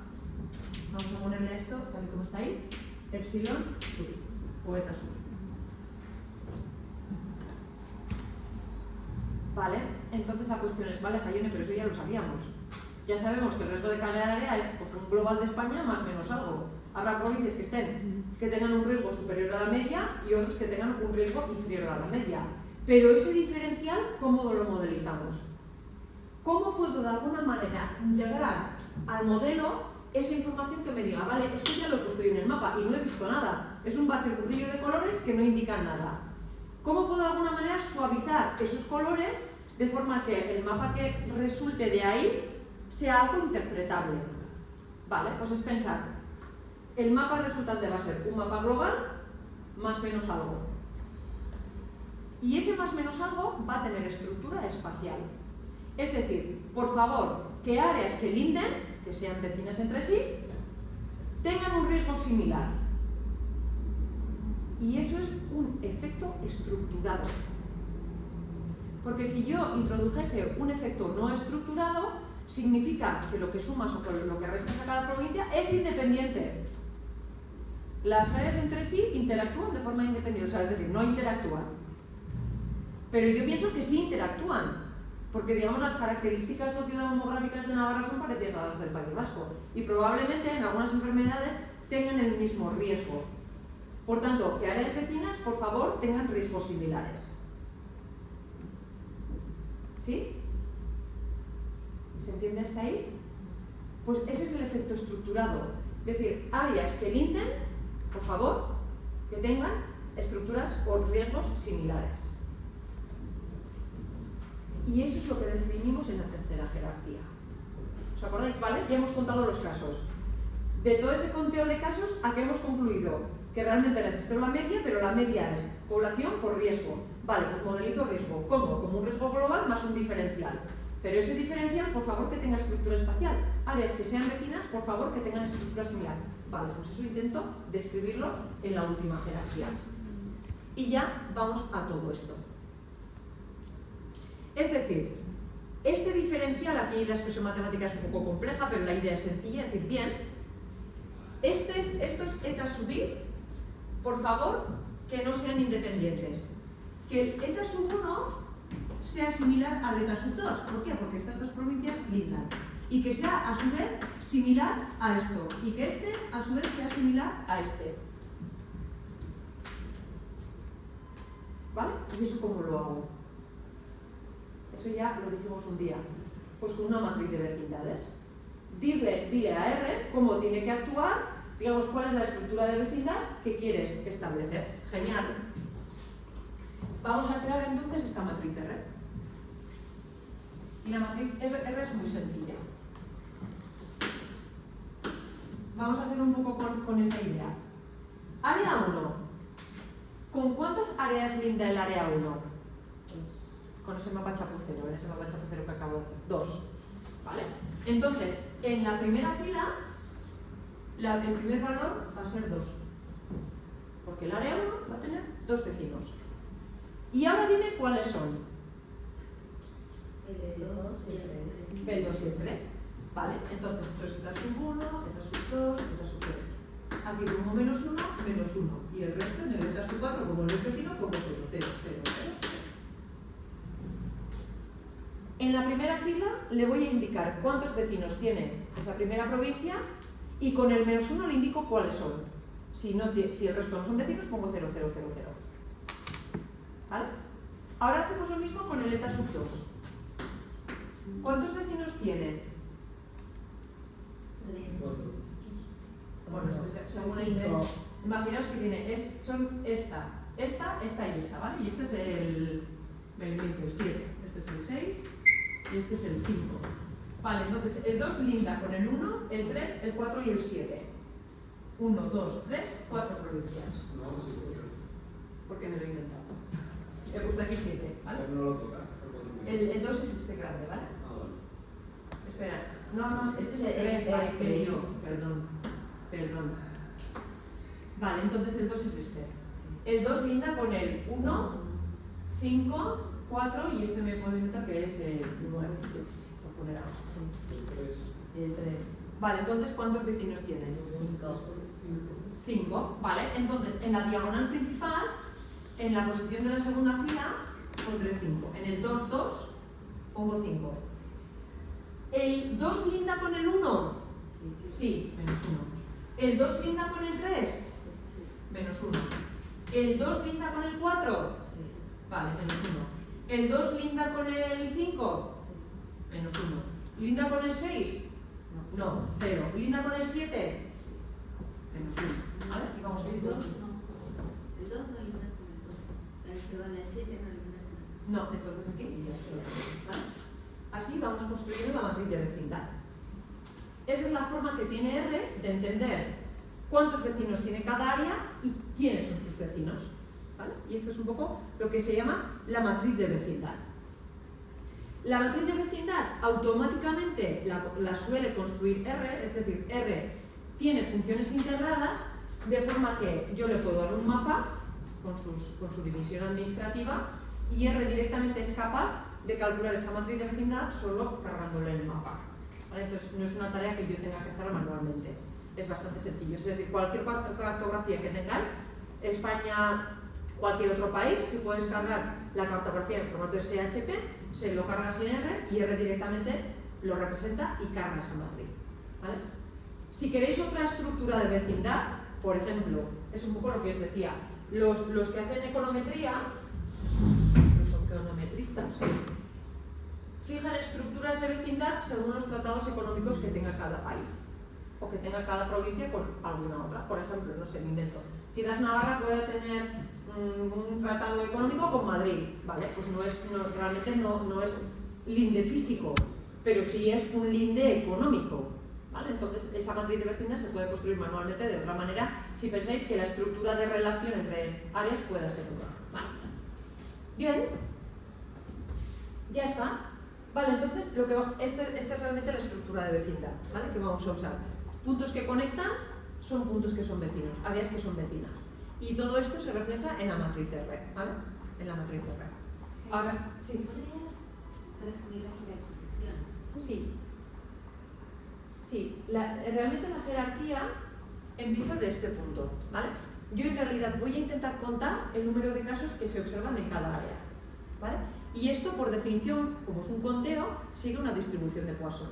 Vamos a ponerle esto, tal y como está ahí. Epsilon sub, o eta sub. Vale, entonces la cuestión es, vale, Jayone, pero eso ya lo sabíamos. Ya sabemos que el riesgo de cada área es pues, un global de España más menos algo. Habrá provincias que tengan un riesgo superior a la media y otros que tengan un riesgo inferior a la media. Pero ese diferencial, ¿cómo lo modelizamos? ¿cómo puedo de alguna manera integrar al modelo esa información que me diga, vale, esto ya lo he puesto yo en el mapa y no he visto nada, es un batiburrillo de colores que no indican nada? ¿Cómo puedo de alguna manera suavizar esos colores de forma que el mapa que resulte de ahí sea algo interpretable? Vale, pues es pensar, el mapa resultante va a ser un mapa global más menos algo. Y ese más menos algo va a tener estructura espacial. Es decir, por favor, que áreas que linden, que sean vecinas entre sí, tengan un riesgo similar. Y eso es un efecto estructurado. Porque si yo introdujese un efecto no estructurado, significa que lo que sumas o lo que restas a cada provincia es independiente. Las áreas entre sí interactúan de forma independiente, o sea, es decir, no interactúan. Pero yo pienso que sí interactúan, porque digamos las características sociodemográficas de Navarra son parecidas a las del País Vasco y probablemente en algunas enfermedades tengan el mismo riesgo. Por tanto, que áreas vecinas, por favor, tengan riesgos similares. ¿Sí? ¿Se entiende hasta ahí? Pues ese es el efecto estructurado. Es decir, áreas que linden, por favor, que tengan estructuras o riesgos similares. Y eso es lo que definimos en la tercera jerarquía. ¿Os acordáis? ¿Vale? Ya hemos contado los casos. De todo ese conteo de casos, ¿a qué hemos concluido? Que realmente necesito la media, pero la media es población por riesgo. Vale, pues modelizo riesgo. ¿Cómo? Como un riesgo global más un diferencial. Pero ese diferencial, por favor, que tenga estructura espacial. Áreas que sean vecinas, por favor, que tengan estructura similar. Vale, pues eso intento describirlo en la última jerarquía. Y ya vamos a todo esto. Es decir, este diferencial, aquí la expresión matemática es un poco compleja, pero la idea es sencilla, es decir, bien, estos eta sub i, por favor, que no sean independientes. Que el eta sub 1 sea similar al eta sub 2. ¿Por qué? Porque estas dos provincias lindan. Y que sea, a su vez, similar a esto. Y que este, a su vez, sea similar a este. ¿Vale? ¿Y eso cómo lo hago? Eso ya lo dijimos un día. Pues con una matriz de vecindades. Dile a R cómo tiene que actuar, digamos, cuál es la estructura de vecindad que quieres establecer. Genial. Vamos a crear entonces esta matriz R. Y la matriz R es muy sencilla. Vamos a hacer un poco con esa idea. Área 1. ¿Con cuántas áreas linda el área 1? Con ese mapa chapucero que acabo de hacer. 2. ¿Vale? Entonces, en la primera fila, el primer valor va a ser 2. Porque el área 1 va a tener 2 vecinos. Y ahora dime cuáles son. El 2 y el 3. El 2 y el 3. Vale, entonces esto es eta sub 1, eta sub 2, eta sub 3. Aquí pongo menos 1, menos 1. Y el resto en el eta sub 4, como no es vecino, pongo 0, 0, 0, 0. En la primera fila le voy a indicar cuántos vecinos tiene esa primera provincia y con el menos 1 le indico cuáles son. Si el resto no son vecinos, pongo 0, 0, 0, 0. ¿Vale? Ahora hacemos lo mismo con el eta sub 2. ¿Cuántos vecinos tiene? 4. Bueno, según este, imaginaos que tiene, son esta y esta, ¿vale? Y este es el 7, este es el 6 y este es el 5. Vale, entonces el 2 linda con el 1, el 3, el 4 y el 7. 1, 2, 3, 4 provincias. No, sí, Porque me lo he inventado. He puesto aquí 7, ¿vale? pero no lo toca. El 2 es este grande, ¿vale? Ah, vale. Espera, no, este es el 3, vale, que lío. Perdón. Vale, entonces el 2 es este. El 2 linda con el 1, 5, 4 y este me puedo inventar que es el 9, yo qué sé, por poner algo. El 3. El 3. Vale, entonces ¿cuántos vecinos tienen? 5. 5, vale. Entonces en la diagonal principal, en la posición de la segunda fila, pondré 5. En el 2, 2, pongo 5. ¿El 2 linda con el 1? Sí, menos 1. ¿El 2 linda con el 3? Menos 1. ¿El 2 linda con el 4? Sí. Vale, menos 1. ¿El 2 linda con el 5? Menos 1. ¿Linda con el 6? No, 0. ¿Linda con el 7? Menos 1. ¿Vale? Y vamos a El seguir. 2 no. El 2 no linda con el 2. Perdón, el 7 no linda con el 2. No, entonces aquí ya está. ¿Vale? Así vamos construyendo la matriz de vecindad. Esa es la forma que tiene R de entender cuántos vecinos tiene cada área y quiénes son sus vecinos. ¿Vale? Y esto es un poco lo que se llama la matriz de vecindad. La matriz de vecindad automáticamente la suele construir R, es decir, R tiene funciones integradas de forma que yo le puedo dar un mapa con su división administrativa y R directamente es capaz de calcular esa matriz de vecindad solo cargándole el mapa. ¿Vale? Entonces no es una tarea que yo tenga que hacer manualmente, es bastante sencillo. Es decir, cualquier cartografía que tengáis, España, cualquier otro país, si puedes cargar la cartografía en formato SHP, se lo cargas en R y R directamente lo representa y carga esa matriz. ¿Vale? Si queréis otra estructura de vecindad, por ejemplo, es un poco lo que os decía, los que hacen econometría, los econometristas, fijan estructuras de vecindad según los tratados económicos que tenga cada país o que tenga cada provincia con alguna otra. Por ejemplo, no sé, me invento, quizás Navarra pueda tener un tratado económico con Madrid, ¿vale? Pues realmente no es linde físico, pero sí es un linde económico, ¿vale? Entonces esa matriz de vecindad se puede construir manualmente de otra manera si pensáis que la estructura de relación entre áreas pueda ser otra. ¿Vale? Bien, ya está. Vale, entonces esta es realmente la estructura de vecindad, ¿vale? Que vamos a usar. Puntos que conectan son puntos que son vecinos, áreas que son vecinas. Y todo esto se refleja en la matriz R, ¿vale? En la matriz R. Ahora, sí. ¿Podrías resumir la jerarquización? Sí. Sí, realmente la jerarquía empieza de este punto, ¿vale? Yo en realidad voy a intentar contar el número de casos que se observan en cada área, ¿vale? Y esto, por definición, como es un conteo, sigue una distribución de Poisson.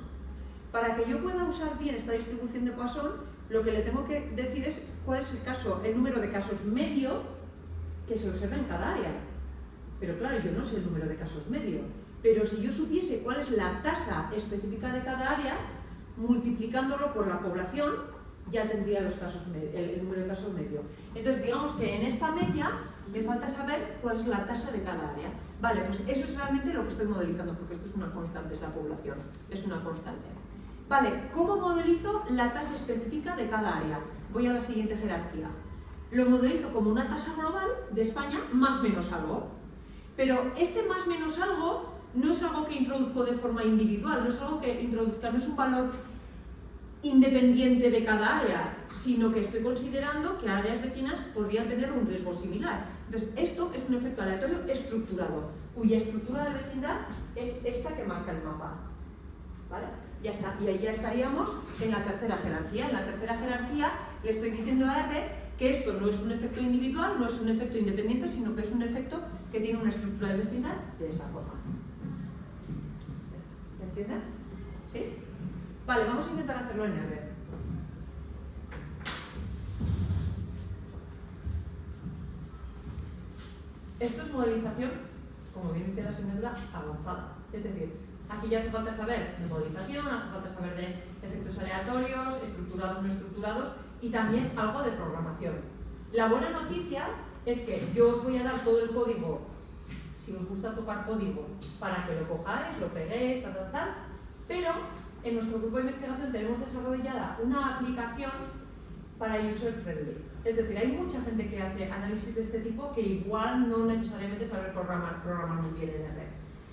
Para que yo pueda usar bien esta distribución de Poisson, lo que le tengo que decir es cuál es el número de casos medio que se observa en cada área. Pero claro, yo no sé el número de casos medio. Pero si yo supiese cuál es la tasa específica de cada área, multiplicándolo por la población, ya tendría el número de casos medio. Entonces, digamos que en esta media me falta saber cuál es la tasa de cada área. Vale, pues eso es realmente lo que estoy modelizando, porque esto es una constante, es la población, es una constante. Vale, ¿cómo modelizo la tasa específica de cada área? Voy a la siguiente jerarquía. Lo modelizo como una tasa global de España más menos algo. Pero este más menos algo no es algo que introduzco de forma individual, no es algo que introduzca, no es un valor independiente de cada área, sino que estoy considerando que áreas vecinas podrían tener un riesgo similar. Entonces, esto es un efecto aleatorio estructurado, cuya estructura de vecindad es esta que marca el mapa. ¿Vale? Ya está. Y ahí ya estaríamos en la tercera jerarquía. En la tercera jerarquía le estoy diciendo a R que esto no es un efecto individual, no es un efecto independiente, sino que es un efecto que tiene una estructura de vecindad de esa forma. ¿Se entiende? ¿Sí? Vale, vamos a intentar hacerlo en R. Esto es modelización, como bien dice la señora, avanzada. Es decir, aquí ya hace falta saber de modelización, hace falta saber de efectos aleatorios, estructurados, no estructurados, y también algo de programación. La buena noticia es que yo os voy a dar todo el código, si os gusta tocar código, para que lo cojáis, lo peguéis, tal, pero en nuestro grupo de investigación tenemos desarrollada una aplicación para user friendly. Es decir, hay mucha gente que hace análisis de este tipo que igual no necesariamente sabe programar muy bien en R.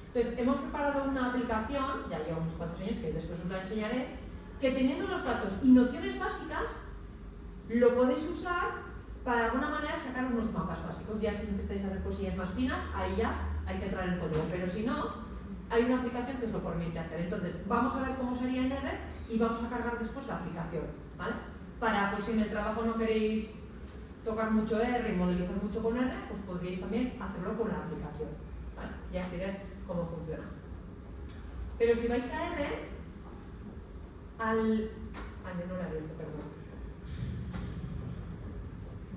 Entonces, hemos preparado una aplicación, ya lleva unos cuantos años, que después os la enseñaré, que teniendo los datos y nociones básicas, lo podéis usar para de alguna manera sacar unos mapas básicos. Ya si necesitáis hacer cosillas más finas, ahí ya hay que entrar en el código. Pero si no, hay una aplicación que os lo permite hacer. Entonces, vamos a ver cómo sería en R y vamos a cargar después la aplicación, ¿vale? Para, pues si en el trabajo no queréis tocar mucho R y modelizar mucho con R, pues podríais también hacerlo con la aplicación, ¿vale? Ya os diré cómo funciona. Pero si vais a R, no la abierto, perdón.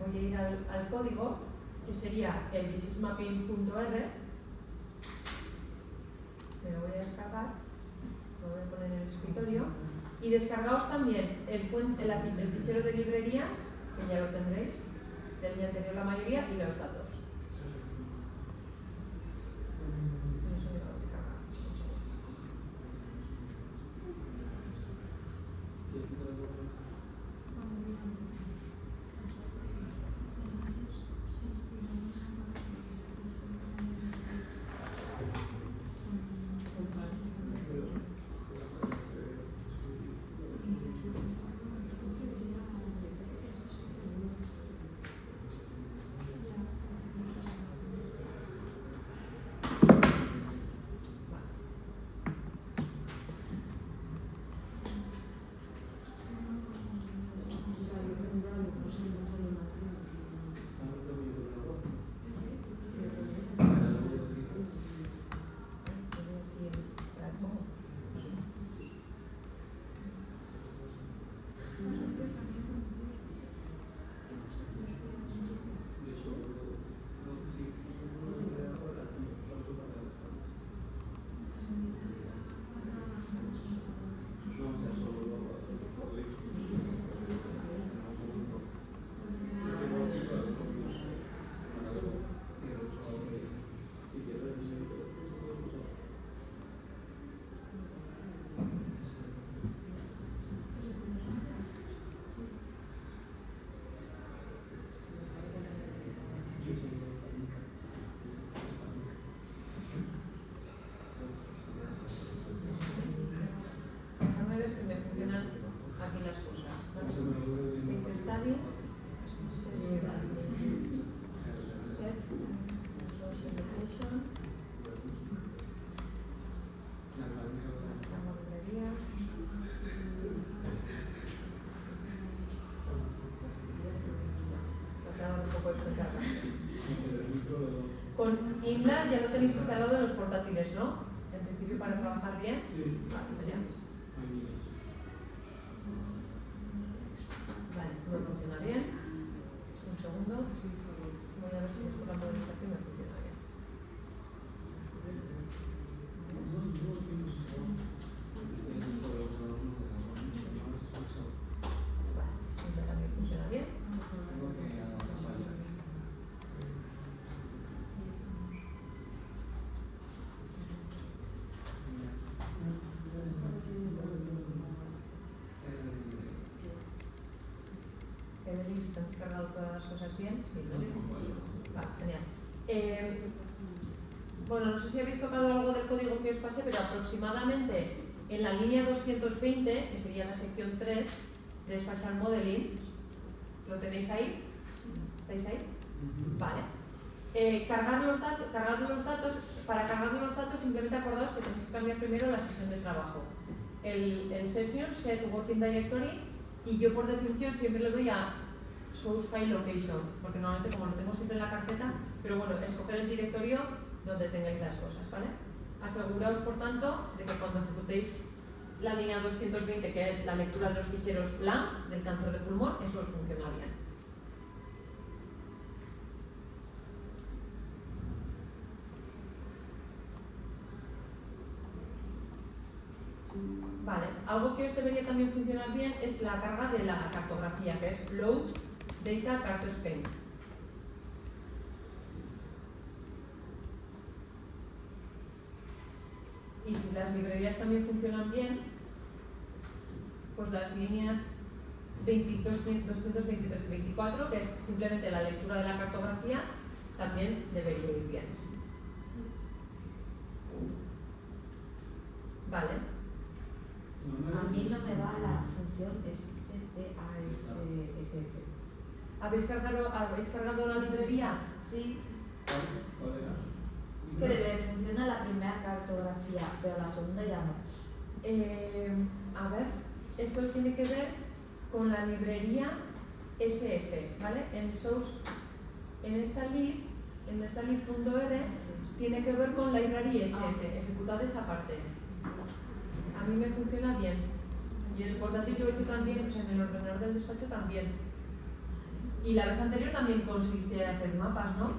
Voy a ir al código, que sería el thisismapping.r. Me lo voy a descargar. lo voy a poner en el escritorio. Y descargaos también el fichero de librerías, que ya lo tendréis, del día anterior la mayoría, y los datos. No sé si lo descargar. Si me funcionan aquí las cosas. Case study, set, source indication, la librería. Trataba un poco esto en carga. Con Inla ya lo tenéis instalado en los portátiles, ¿no? En principio para trabajar bien. Sí. Vale, ya. Vale, esto me funciona bien. Un segundo. Voy a ver si después la movilización me funciona bien. Vale, esto también funciona bien. Si te han descargado todas las cosas bien, sí, ¿no? Vale, genial. Bueno, no sé si habéis tocado algo del código que os pasé, pero aproximadamente en la línea 220, que sería la sección 3 de Spatial Modeling, ¿lo tenéis ahí? ¿Estáis ahí? Vale. Cargad los datos. Para cargar los datos, simplemente acordaos que tenéis que cambiar primero la sesión de trabajo. El session, set working directory, y yo por definición siempre le doy a source file location, porque normalmente como lo tengo siempre en la carpeta, pero bueno, escoger el directorio donde tengáis las cosas, ¿vale? Aseguraos, por tanto, de que cuando ejecutéis la línea 220, que es la lectura de los ficheros LAM del cáncer de pulmón, eso os funciona bien. Vale, algo que os debería también funcionar bien es la carga de la cartografía, que es Load Data Cartospain. Y si las librerías también funcionan bien, pues las líneas 223 y 24, que es simplemente la lectura de la cartografía, también debería ir bien. Vale. A mí no me va la función STASSF. ¿Habéis cargado la librería? Sí. Que debe funcionar la primera cartografía, pero la segunda ya no. A ver, esto tiene que ver con la librería SF, ¿vale? En esta lib.r tiene que ver con library SF, ejecutad esa parte. A mí me funciona bien. Y el portátil lo he hecho también, o sea, en el ordenador del despacho también. Y la vez anterior también consiste en hacer mapas, ¿no?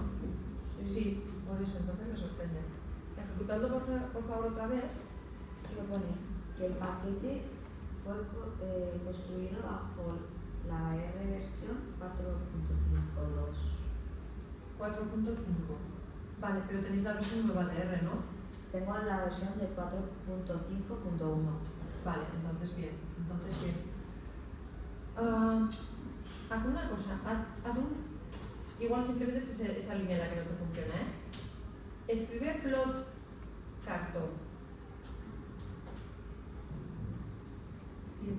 Sí, por eso, entonces me sorprende. Ejecutadlo por favor otra vez. Y lo pone. que el paquete fue construido bajo la R versión 4.5.2. 4.5. Vale, pero tenéis la versión nueva de R, ¿no? Tengo la versión de 4.5.1. Vale, entonces bien. Haz una cosa, igual simplemente es esa línea la que no te funciona, ¿eh? Escribe plot carto. Y os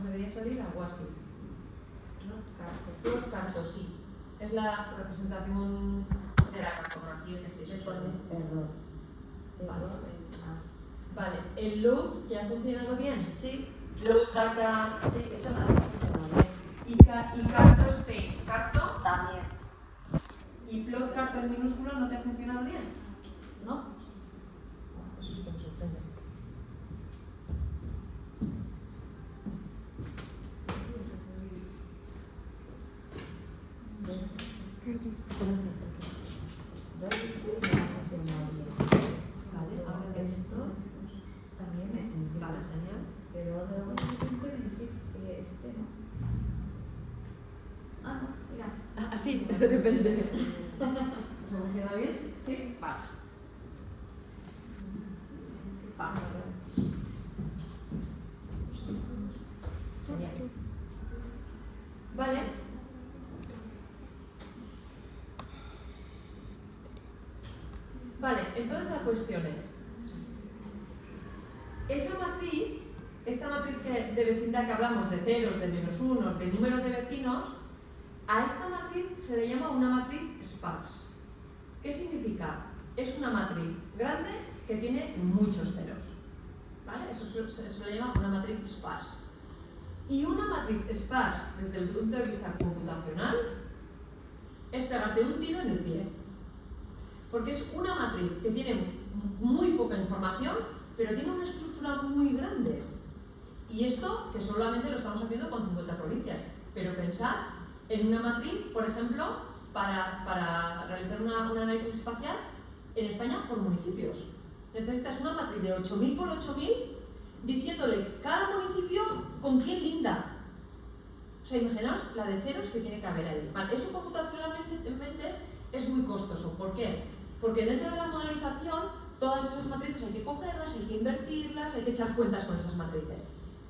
debería salir algo así. Plot carto, sí. Es la representación de la cartografía que estáis usando. Error. Vale. Más. Vale, el load ya ha funcionado bien. Sí. Load data. Sí, eso no funciona bien. Y carto Spain. Carto. También. Y plot carto en minúscula no te ha funcionado bien. ¿No? Eso es que me sorprende. Vale, ahora Esto también me funciona. Vale, genial. Pero luego me intento decir que este no. Ah, no, mira. Así, depende. ¿Os funciona bien? Sí. Vale. Genial. Vale. Vale, entonces la cuestión es, esta matriz de vecindad que hablamos de ceros, de menos unos, de números de vecinos, a esta matriz se le llama una matriz sparse. ¿Qué significa? Es una matriz grande que tiene muchos ceros. ¿Vale? Eso se le llama una matriz sparse. Y una matriz sparse, desde el punto de vista computacional, es pegarte un tiro en el pie. Porque es una matriz que tiene muy poca información, pero tiene una estructura muy grande. Y esto, que solamente lo estamos haciendo con 50 provincias. Pero pensad en una matriz, por ejemplo, para realizar un análisis espacial en España por municipios. Necesitas una matriz de 8.000 por 8.000 diciéndole cada municipio con quién linda. O sea, imaginaos la de ceros que tiene que haber ahí. Vale, eso computacionalmente es muy costoso. ¿Por qué? Porque dentro de la modelización todas esas matrices hay que cogerlas, hay que invertirlas, hay que echar cuentas con esas matrices.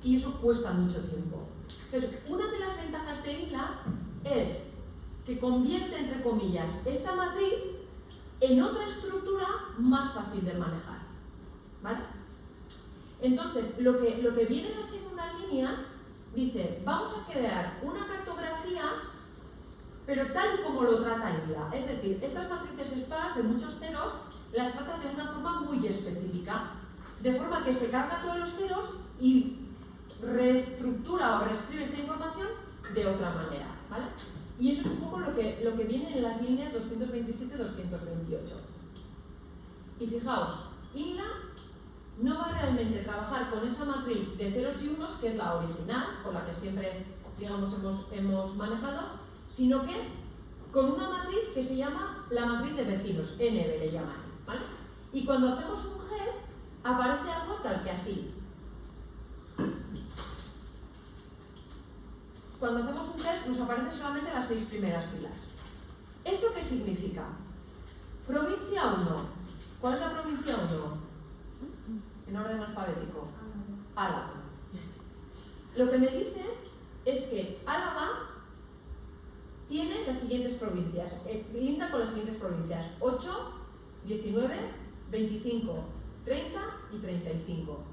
Y eso cuesta mucho tiempo. Entonces, una de las ventajas de INLA es que convierte, entre comillas, esta matriz en otra estructura más fácil de manejar. ¿Vale? Entonces, lo que viene en la segunda línea dice, vamos a crear una cartografía, pero tal y como lo trata INLA. Es decir, estas matrices sparse de muchos ceros las trata de una forma muy específica, de forma que se carga todos los ceros y reestructura o reescribe esta información de otra manera, ¿vale? Y eso es un poco lo que viene en las líneas 227 y 228. Y fijaos, INLA no va realmente a trabajar con esa matriz de ceros y unos, que es la original, con la que siempre, digamos, hemos manejado, sino que con una matriz que se llama la matriz de vecinos, NB le llaman, ¿vale? Y cuando hacemos un head, aparece algo tal que así. Cuando hacemos un head, nos aparecen solamente las 6 primeras filas. ¿Esto qué significa? Provincia 1. ¿Cuál es la provincia 1? En orden alfabético. Álava. Lo que me dice es que Álava tiene las siguientes provincias, linda con las siguientes provincias: 8, 19, 25, 30 y 35.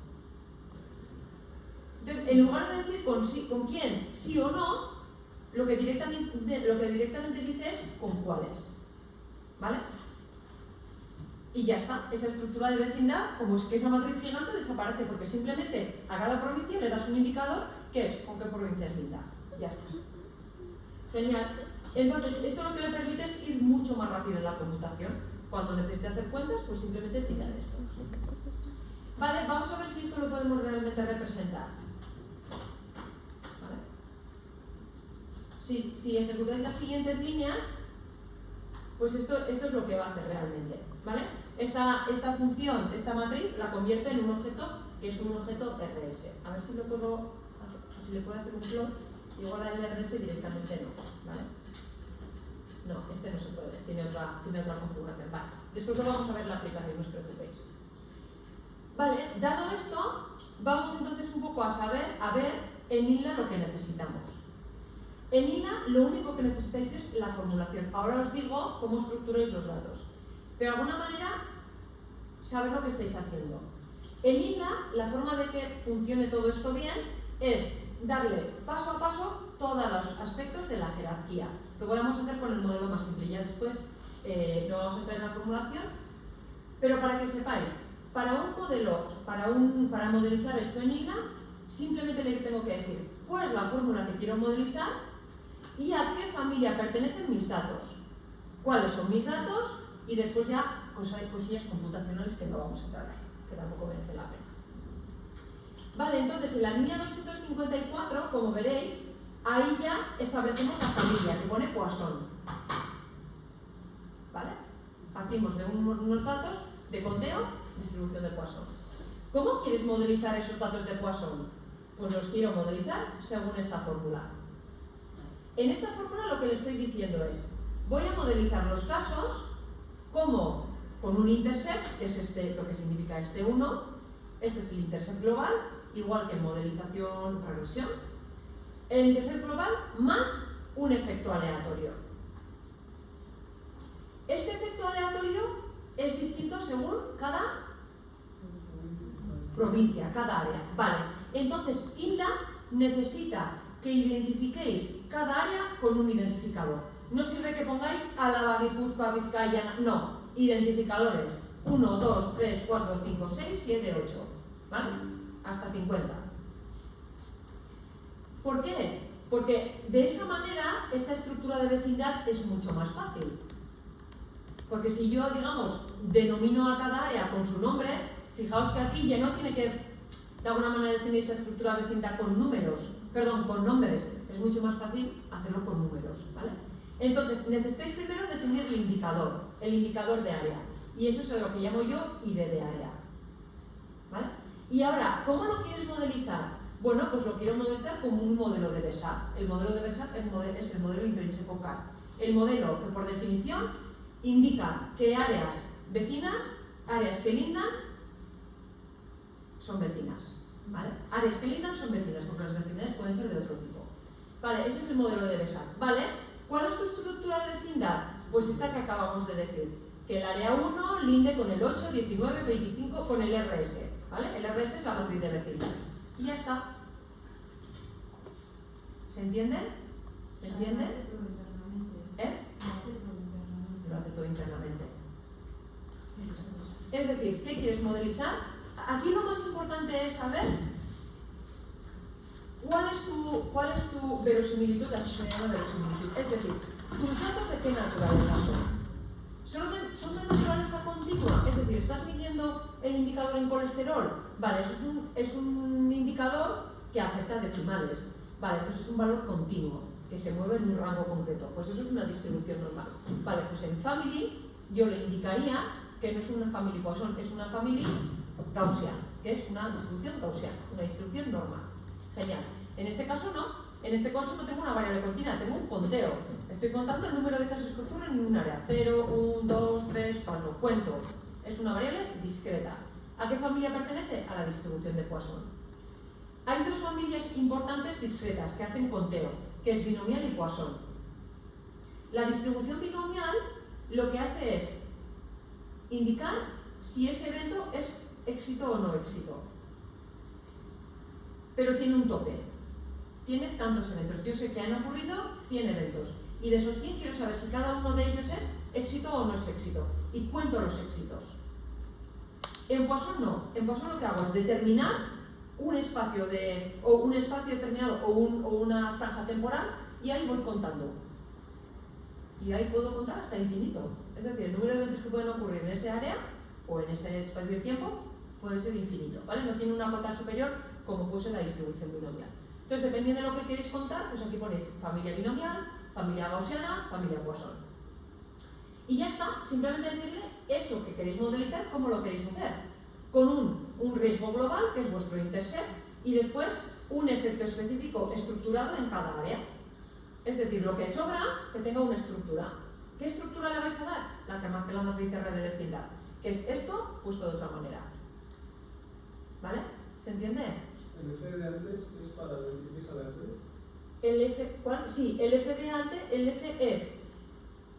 Entonces, en lugar de decir con quién, sí o no, lo que directamente dice es con cuáles. ¿Vale? Y ya está, esa estructura de vecindad, como es que esa matriz gigante desaparece, porque simplemente a cada provincia le das un indicador que es con qué provincia es linda. Ya está. Genial. Entonces, esto lo que le permite es ir mucho más rápido en la computación. Cuando necesite hacer cuentas, pues simplemente tira de esto. Vale, vamos a ver si esto lo podemos realmente representar. ¿Vale? Si ejecutáis las siguientes líneas, pues esto es lo que va a hacer realmente. ¿Vale? Esta función, esta matriz, la convierte en un objeto que es un objeto RS. A ver si le puedo hacer un plot, igual al RS directamente no, ¿vale? No, este no se puede, tiene otra configuración. Vale, después lo vamos a ver en la aplicación, no os preocupéis. Vale, dado esto, vamos entonces un poco a ver en INLA lo que necesitamos. En INLA lo único que necesitáis es la formulación. Ahora os digo cómo estructuráis los datos. Pero de alguna manera, saber lo que estáis haciendo. En INLA, la forma de que funcione todo esto bien es darle paso a paso todos los aspectos de la jerarquía. Lo podemos hacer con el modelo más simple, ya después lo vamos a entrar en la formulación. Pero para que sepáis, para un modelo, para modelizar esto en INLA, simplemente le tengo que decir cuál es la fórmula que quiero modelizar y a qué familia pertenecen mis datos, cuáles son mis datos, y después ya hay cosillas computacionales que no vamos a entrar ahí, que tampoco merece la pena. Vale, entonces en la línea 254, como veréis, ahí ya establecemos la familia, que pone Poisson. ¿Vale? Partimos de unos datos de conteo, distribución de Poisson. ¿Cómo quieres modelizar esos datos de Poisson? Pues los quiero modelizar según esta fórmula. En esta fórmula lo que le estoy diciendo es, voy a modelizar los casos como con un intercept, que es lo que significa este 1, este es el intercept global, igual que en modelización regresión. El intercept global más un efecto aleatorio. Este efecto aleatorio es distinto según cada provincia, cada área. Vale, entonces INLA necesita que identifiquéis cada área con un identificador. No sirve que pongáis Álava, Guipúzcoa, Vizcaya, no. Identificadores 1, 2, 3, 4, 5, 6, 7, 8. ¿Vale? Hasta 50. ¿Por qué? Porque de esa manera esta estructura de vecindad es mucho más fácil. Porque si yo, digamos, denomino a cada área con su nombre, fijaos que aquí ya no tiene que de alguna manera definir esta estructura de vecindad con con nombres. Es mucho más fácil hacerlo con números, ¿vale? Entonces, necesitáis primero definir el indicador de área. Y eso es lo que llamo yo ID de área. ¿Vale? Y ahora, ¿cómo lo quieres modelizar? Bueno, pues lo quiero modelizar como un modelo de BESAP. El modelo de BESAP es el modelo intrínseco CAR. El modelo que por definición indica que áreas vecinas, áreas que lindan, son vecinas. ¿Vale? Áreas que lindan son vecinas, porque las vecinales pueden ser de otro tipo. Vale, ese es el modelo de BESAP. ¿Vale? ¿Cuál es tu estructura de vecindad? Pues esta que acabamos de decir. Que el área 1 linde con el 8, 19, 25, con el RS. ¿Vale? El RS es la matriz de vecindad. Y ya está. ¿Se entiende? ¿Se entiende? ¿Eh? Lo hace todo internamente. Es decir, ¿qué quieres modelizar? Aquí lo más importante es saber cuál es tu verosimilitud, así se llama verosimilitud. Es decir, tus datos de qué naturaleza son. ¿Son de naturaleza continua? Es decir, ¿estás midiendo el indicador en colesterol? Vale, eso es un indicador que afecta a decimales. Vale, entonces es un valor continuo, que se mueve en un rango concreto. Pues eso es una distribución normal. Vale, pues en family yo le indicaría que no es una family Poisson, es una family Gaussian, que es una distribución gaussiana, una distribución normal. Genial. En este caso no. En este caso no tengo una variable continua, tengo un conteo. Estoy contando el número de casos que ocurren en un área. 0, 1, 2, 3, 4. Cuento. Es una variable discreta. ¿A qué familia pertenece? A la distribución de Poisson. Hay dos familias importantes discretas que hacen conteo, que es binomial y Poisson. La distribución binomial lo que hace es indicar si ese evento es éxito o no éxito. Pero tiene un tope. Tiene tantos eventos. Yo sé que han ocurrido 100 eventos. Y de esos 100 quiero saber si cada uno de ellos es éxito o no es éxito. Y cuento los éxitos. En Poisson no. En Poisson lo que hago es determinar un espacio determinado o una franja temporal y ahí voy contando. Y ahí puedo contar hasta infinito. Es decir, el número de eventos que pueden ocurrir en ese área o en ese espacio de tiempo puede ser infinito, ¿vale? No tiene una cota superior como puede ser la distribución binomial. Entonces, dependiendo de lo que queréis contar, pues aquí ponéis familia binomial, familia gaussiana, familia Poisson. Y ya está, simplemente decirle eso que queréis modelizar, cómo lo queréis hacer. con un riesgo global, que es vuestro intercept, y después un efecto específico estructurado en cada área. Es decir, lo que sobra, que tenga una estructura. ¿Qué estructura le vais a dar? La que marque la matriz R de vecindad, que es esto puesto de otra manera. ¿Vale? ¿Se entiende? El F de antes es para decir que es aleatorio. El F, ¿cuál? Sí, el F de antes, el F es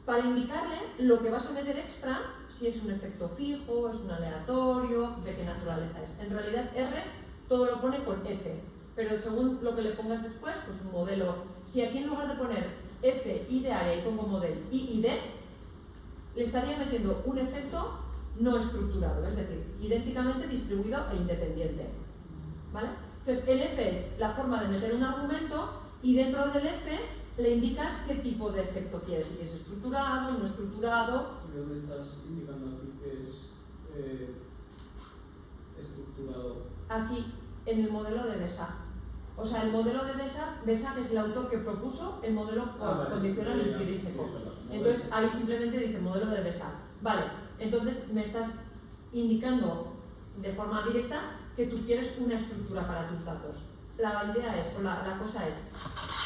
para indicarle lo que vas a meter extra, si es un efecto fijo, es un aleatorio, de qué naturaleza es. En realidad R todo lo pone con F, pero según lo que le pongas después, pues un modelo. Si aquí en lugar de poner F, I de área y pongo modelo I y D, le estaría metiendo un efecto no estructurado, es decir, idénticamente distribuido e independiente. ¿Vale? Entonces, el F es la forma de meter un argumento y dentro del F le indicas qué tipo de efecto quieres, si es estructurado, no estructurado. ¿Y dónde estás indicando aquí que es estructurado? Aquí, en el modelo de Besag. O sea, el modelo de Besag es el autor que propuso el modelo condicional Kirchhoff. Entonces, ahí simplemente dice modelo de Besag. Vale, entonces me estás indicando de forma directa que tú quieres una estructura para tus datos. La idea es, o la cosa es,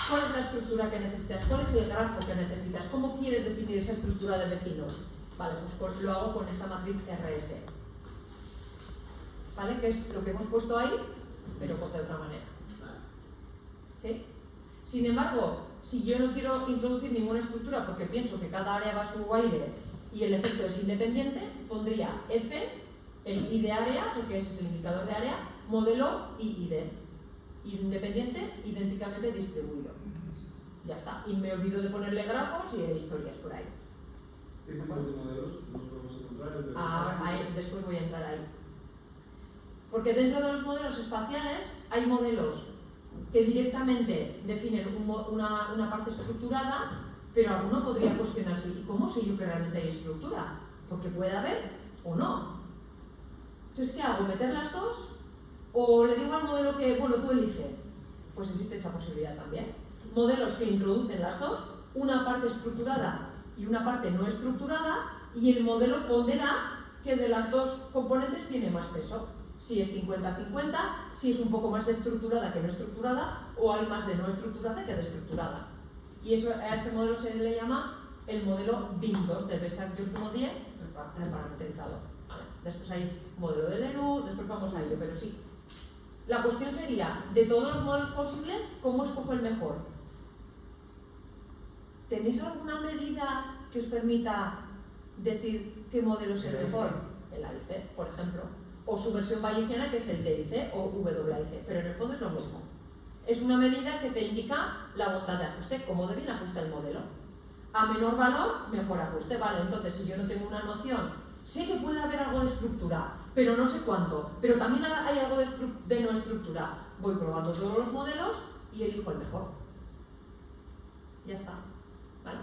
¿cuál es la estructura que necesitas? ¿Cuál es el grafo que necesitas? ¿Cómo quieres definir esa estructura de vecinos? Vale, pues lo hago con esta matriz RS. ¿Vale? Que es lo que hemos puesto ahí, pero de otra manera. ¿Sí? Sin embargo, si yo no quiero introducir ninguna estructura porque pienso que cada área va a su aire y el efecto es independiente, pondría F, el I de área, porque ese es el indicador de área, modelo I y D. Independiente, idénticamente distribuido. Ya está. Y me olvido de ponerle grafos y historias por ahí. ¿Qué tipo de modelos nos podemos encontrar? Ahí, después voy a entrar ahí. Porque dentro de los modelos espaciales hay modelos que directamente definen una parte estructurada, pero alguno podría cuestionarse, ¿y cómo sé yo que realmente hay estructura? Porque puede haber o no. Entonces, ¿qué hago? ¿Meter las dos? ¿O le digo al modelo que, bueno, tú elige? Pues existe esa posibilidad también. Modelos que introducen las dos, una parte estructurada y una parte no estructurada, y el modelo pondera que de las dos componentes tiene más peso. Si es 50-50, si es un poco más de estructurada que no estructurada, o hay más de no estructurada que de estructurada. Y eso, a ese modelo se le llama el modelo BIM2 de Besag y último 10, el parametrizado. ¿Vale? Después hay modelo de Leroux, después vamos a ello, pero sí. La cuestión sería, de todos los modelos posibles, ¿cómo escojo el mejor? ¿Tenéis alguna medida que os permita decir qué modelo es el mejor? El AIC, por ejemplo. O su versión bayesiana, que es el DIC o WIC, pero en el fondo es lo mismo. Es una medida que te indica la bondad de ajuste, cómo de bien ajusta el modelo. A menor valor, mejor ajuste. Vale, entonces si yo no tengo una noción, sé que puede haber algo de estructura, pero no sé cuánto, pero también hay algo de no estructura. Voy probando todos los modelos y elijo el mejor. Ya está. ¿Vale?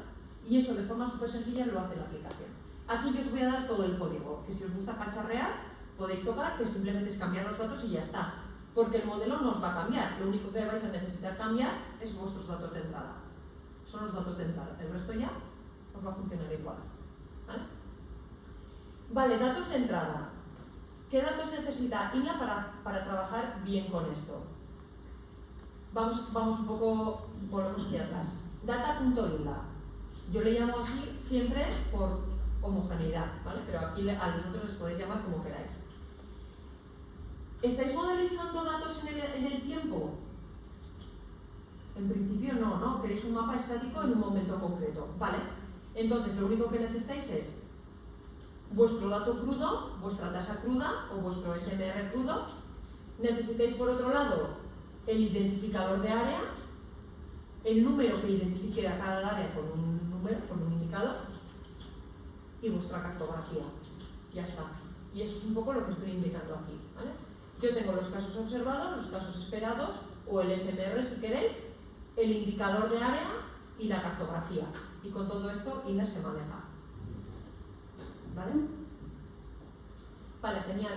Y eso de forma súper sencilla lo hace la aplicación. Aquí yo os voy a dar todo el código, que si os gusta cacharrear, podéis tocar, que simplemente es cambiar los datos y ya está. Porque el modelo no os va a cambiar, lo único que vais a necesitar cambiar es vuestros datos de entrada. Son los datos de entrada, el resto ya os va a funcionar igual. ¿Vale? Vale, datos de entrada. ¿Qué datos necesita INLA para trabajar bien con esto? Vamos un poco, volvemos aquí atrás. Data.inla. Yo le llamo así siempre por homogeneidad, ¿vale? Pero aquí a los otros les podéis llamar como queráis. ¿Estáis modelizando datos en el tiempo? En principio no, ¿no? Queréis un mapa estático en un momento concreto, ¿vale? Entonces lo único que necesitáis es vuestro dato crudo, vuestra tasa cruda o vuestro SMR crudo. Necesitáis por otro lado el identificador de área, el número que identifique a cada área con un número, con un indicador, y vuestra cartografía. Ya está. Y eso es un poco lo que estoy indicando aquí, ¿vale? Yo tengo los casos observados, los casos esperados, o el SMR si queréis, el indicador de área y la cartografía. Y con todo esto INLA se maneja. ¿Vale? Vale, genial.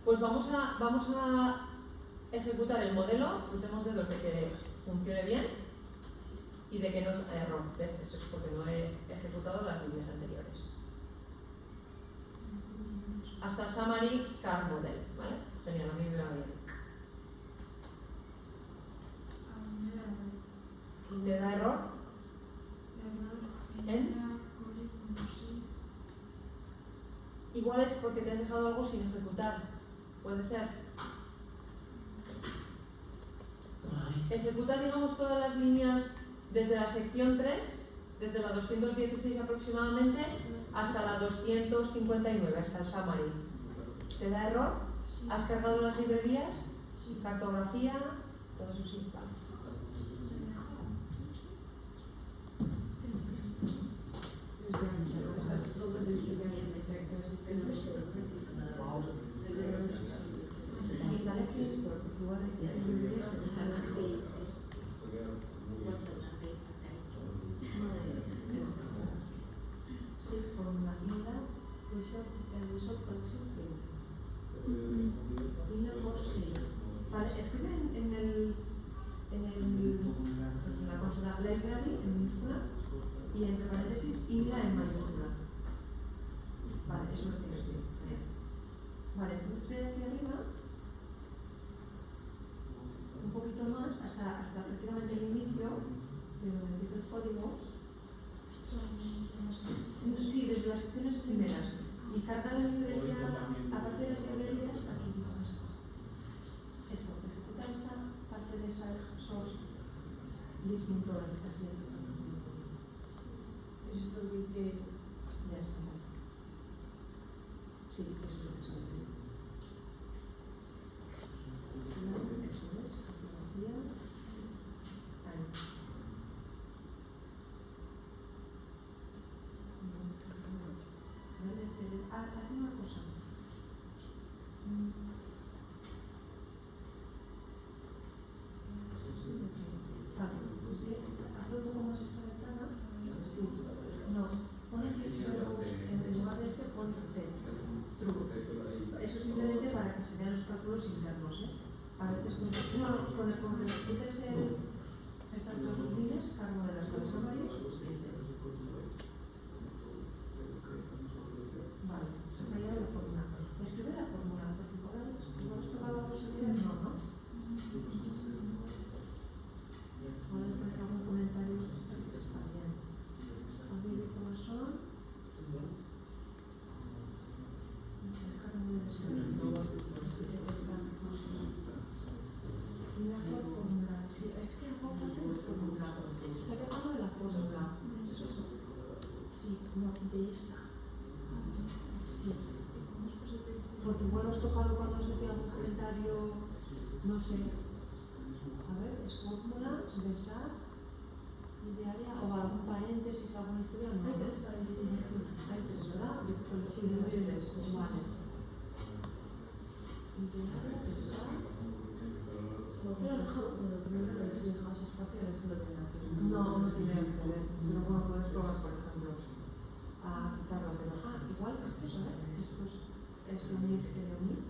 Pues vamos a ejecutar el modelo, crucemos dedos de que funcione bien y de que no haya error. ¿Ves? Eso es porque no he ejecutado las líneas anteriores. hasta Summary Car Model, ¿vale? Genial, a mí me va bien. ¿Te da error? Igual es porque te has dejado algo sin ejecutar. Puede ser. Ejecuta, digamos, todas las líneas desde la sección 3, desde la 216 aproximadamente, hasta la 259, hasta el summary. ¿Te da error? ¿Has cargado las librerías? ¿Cartografía? Todo eso sí. Vale. Sí, dale aquí esto, porque igual hay librerías que te dan error. Sí, fórmula INLA, Result Collection Field. INLA por sí. Vale, escribe en la consola library en minúscula y entre paréntesis INLA en mayúscula. Vale, eso lo tienes bien. Vale, entonces ve hacia arriba un poquito más hasta prácticamente el inicio de donde empieza el código. Sí, desde las secciones primeras. Y carga la librería, aparte de las librerías, aquí más abajo. Esto, ejecuta esta parte de esa source list.org. Así es. Es esto de que Ya está. Sí, eso es lo que sale. Eso es, fotografía. Ahí. Haz una cosa. Vale, hazlo un poco más esta ventana. Sí. No, pon aquí verbos en lugar de F, pon T. True. Eso simplemente para que se vean los cálculos internos, ¿eh? A veces con que ejecutes estas dos rutinas, cargo de las dos varios. Vale, se me ha ido la fórmula. Escribe la fórmula, porque por ahí no has tocado la posibilidad, no. Puedes hacer algún comentario, está bien. Abrir el corazón. Déjame ver esto. Y la fórmula, sí, es que no falta la fórmula. Está dejando de la fórmula. Sí, no, de esta. Sí. Porque igual has tocado cuando has metido algún comentario, no sé. A ver, es fórmula, besar, idearia o algún paréntesis, alguna historia. No, hay tres paréntesis. Hay tres, ¿verdad? Yo creo que lo estoy vale. Idearia, besar. Lo que has dejado, lo primero que has dejado es espacio, eso lo tiene aquí. No, no tiene que ver. Si no, bueno, puedes probar, por ejemplo, a quitarlo, pero igual estos, ¿eh? Estos es unir y unir.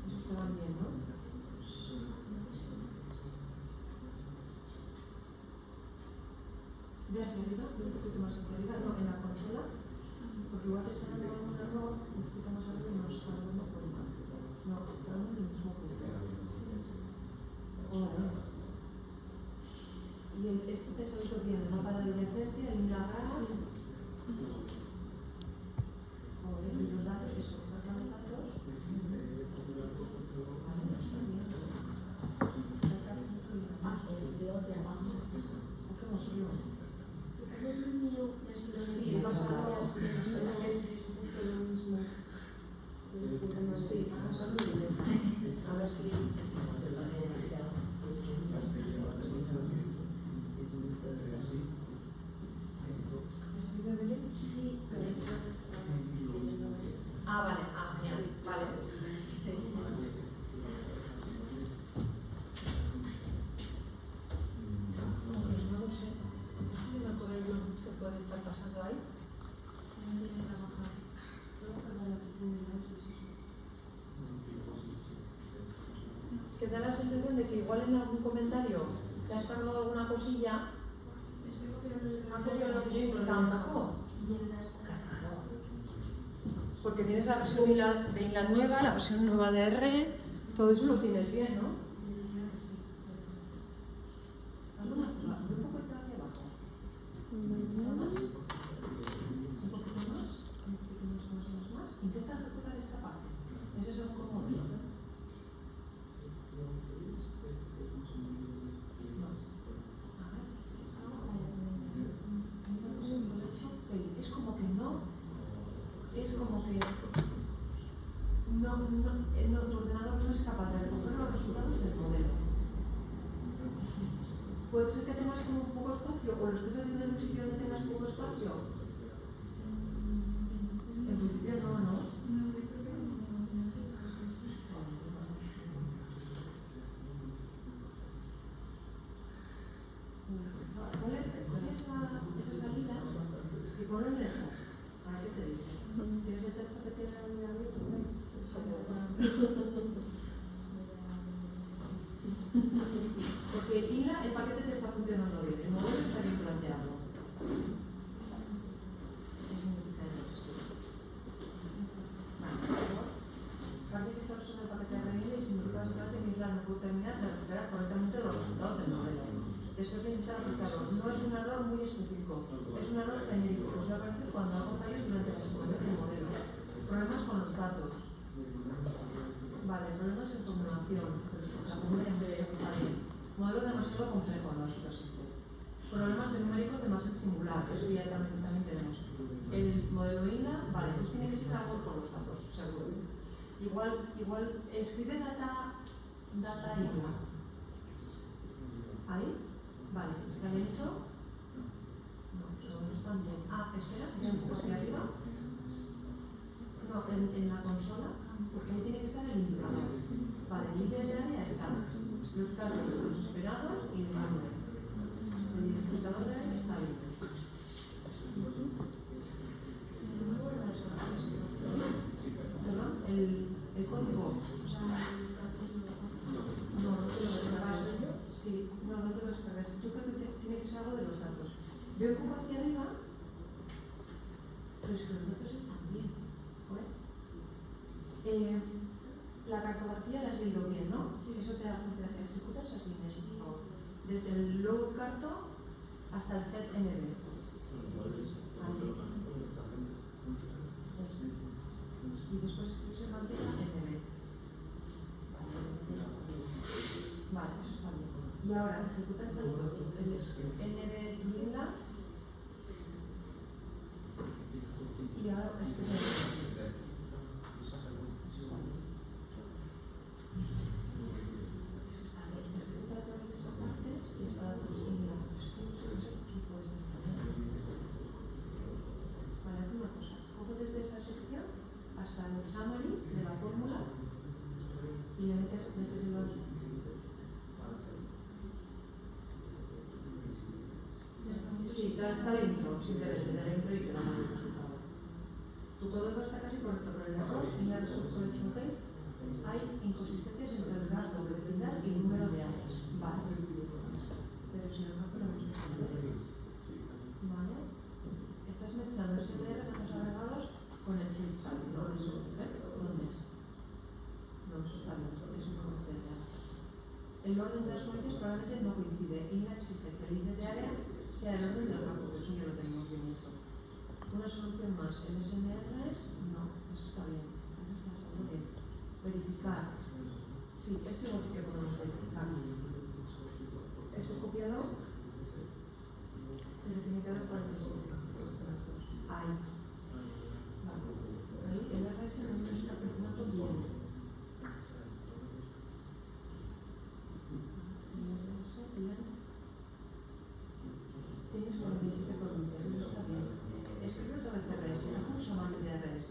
Esos te van bien, ¿no? ¿Ve hacia arriba? Un poquito más hacia arriba, no, en la consola, porque igual te está dando algún error, un poquito más arriba y no se está dando por igual. No, te está dando el mismo punto. Y esto te sale todo bien, el mapa de adolescencia, el INLA. Joder, y los datos, eso, marca los datos. Vale, no está bien. De abajo. ¿O qué hemos subido? Sí, vas a ver. es justo lo mismo. Sí, vamos a ver si... Sí, pero Ah, vale, genial, vale. sí. Pues no lo sé. No me acuerdo yo qué puede estar pasando ahí. Es que da la sensación de que igual en algún comentario te has cargado alguna cosilla. Ha copiado lo mismo. Tampoco. Y en las Porque tienes la versión de INLA nueva, la versión nueva de R, todo eso lo tienes bien, ¿no? ¿Alguna cosa? Un poquito hacia abajo. ¿Más? Un poquito más. Intenta ejecutar esta parte. Ese es el comodín. Es como que no. Es como que tu ordenador no es capaz de recoger los resultados del modelo. Puede ser que tengas como un poco espacio o lo estés haciendo en un sitio donde tengas poco espacio. En principio no. Ponle esa salida y ponlo en el chat. A ver qué te dice. ¿Tienes el chat que te queda muy abierto? Porque INLA, el paquete te está funcionando bien, el modelo está bien planteado. ¿Qué significa eso? Parece que está usando el paquete de RL y significa básicamente que INLA no puede terminar de recuperar correctamente los resultados del modelo. Después de intentar aplicarlo, no es un error muy específico, es un error genérico que suele aparecer cuando algo falla durante la ejecución del modelo. Problemas con los datos. Vale, problemas en formulación. La fórmula en vez está bien. Modelo demasiado complejo, no es súper. Problemas de numéricos demasiado singular, eso ya también tenemos. El modelo INLA, vale, entonces tiene que ser algo con los datos, seguro. Igual escribe data INLA. ¿Ahí? Vale, ¿está bien hecho? No, no están bien. Espera, un poco hacia arriba. No, en la consola, porque ahí tiene que estar el indicador. Vale, el líder de área está. Los casos, los esperados y el nombre. El identificador de área está ahí. ¿Perdón? El código. No te lo descargues. Sí, no te lo descargues. Yo creo que tiene que ser algo de los datos. Veo un poco hacia arriba, pero es que los datos están bien. La cartografía la has leído bien, ¿no? Sí. Eso te da función. Ejecuta esas líneas, por favor. Desde el load carto hasta el head NB. Y después escribes en mantilla NB. Vale, eso está bien. Y ahora ejecuta estas dos. El NB linda. Y ahora escribe. Desde esa sección hasta el summary de la fórmula y le metes el orden. Sí, dale intro, simplemente dale intro y que no haya el resultado. Tu código está casi correcto, pero el error en la subcollection page hay inconsistencias entre el dato de vecindad y el número de áreas. Vale. Pero si lo calculamos vale. Estás mezclando SDR, datos agregados con el chip, ¿no? Eso es usted. ¿Dónde es? No, eso está bien, es una competencia. El orden de las fuentes probablemente no coincide y no exige que el índice de área sea el orden del rango, eso ya lo tenemos bien hecho. Una solución más, el SMR, no, eso está bien, eso está bien. Verificar. Sí, este igual sí que podemos verificar. Esto copiado, pero tiene que ver con el diseño. Ahí. Vale. Ahí el RS no está funcionando bien. Tienes 47 provincias, eso está bien. Escribe otra vez RS, haz un sumario de RS.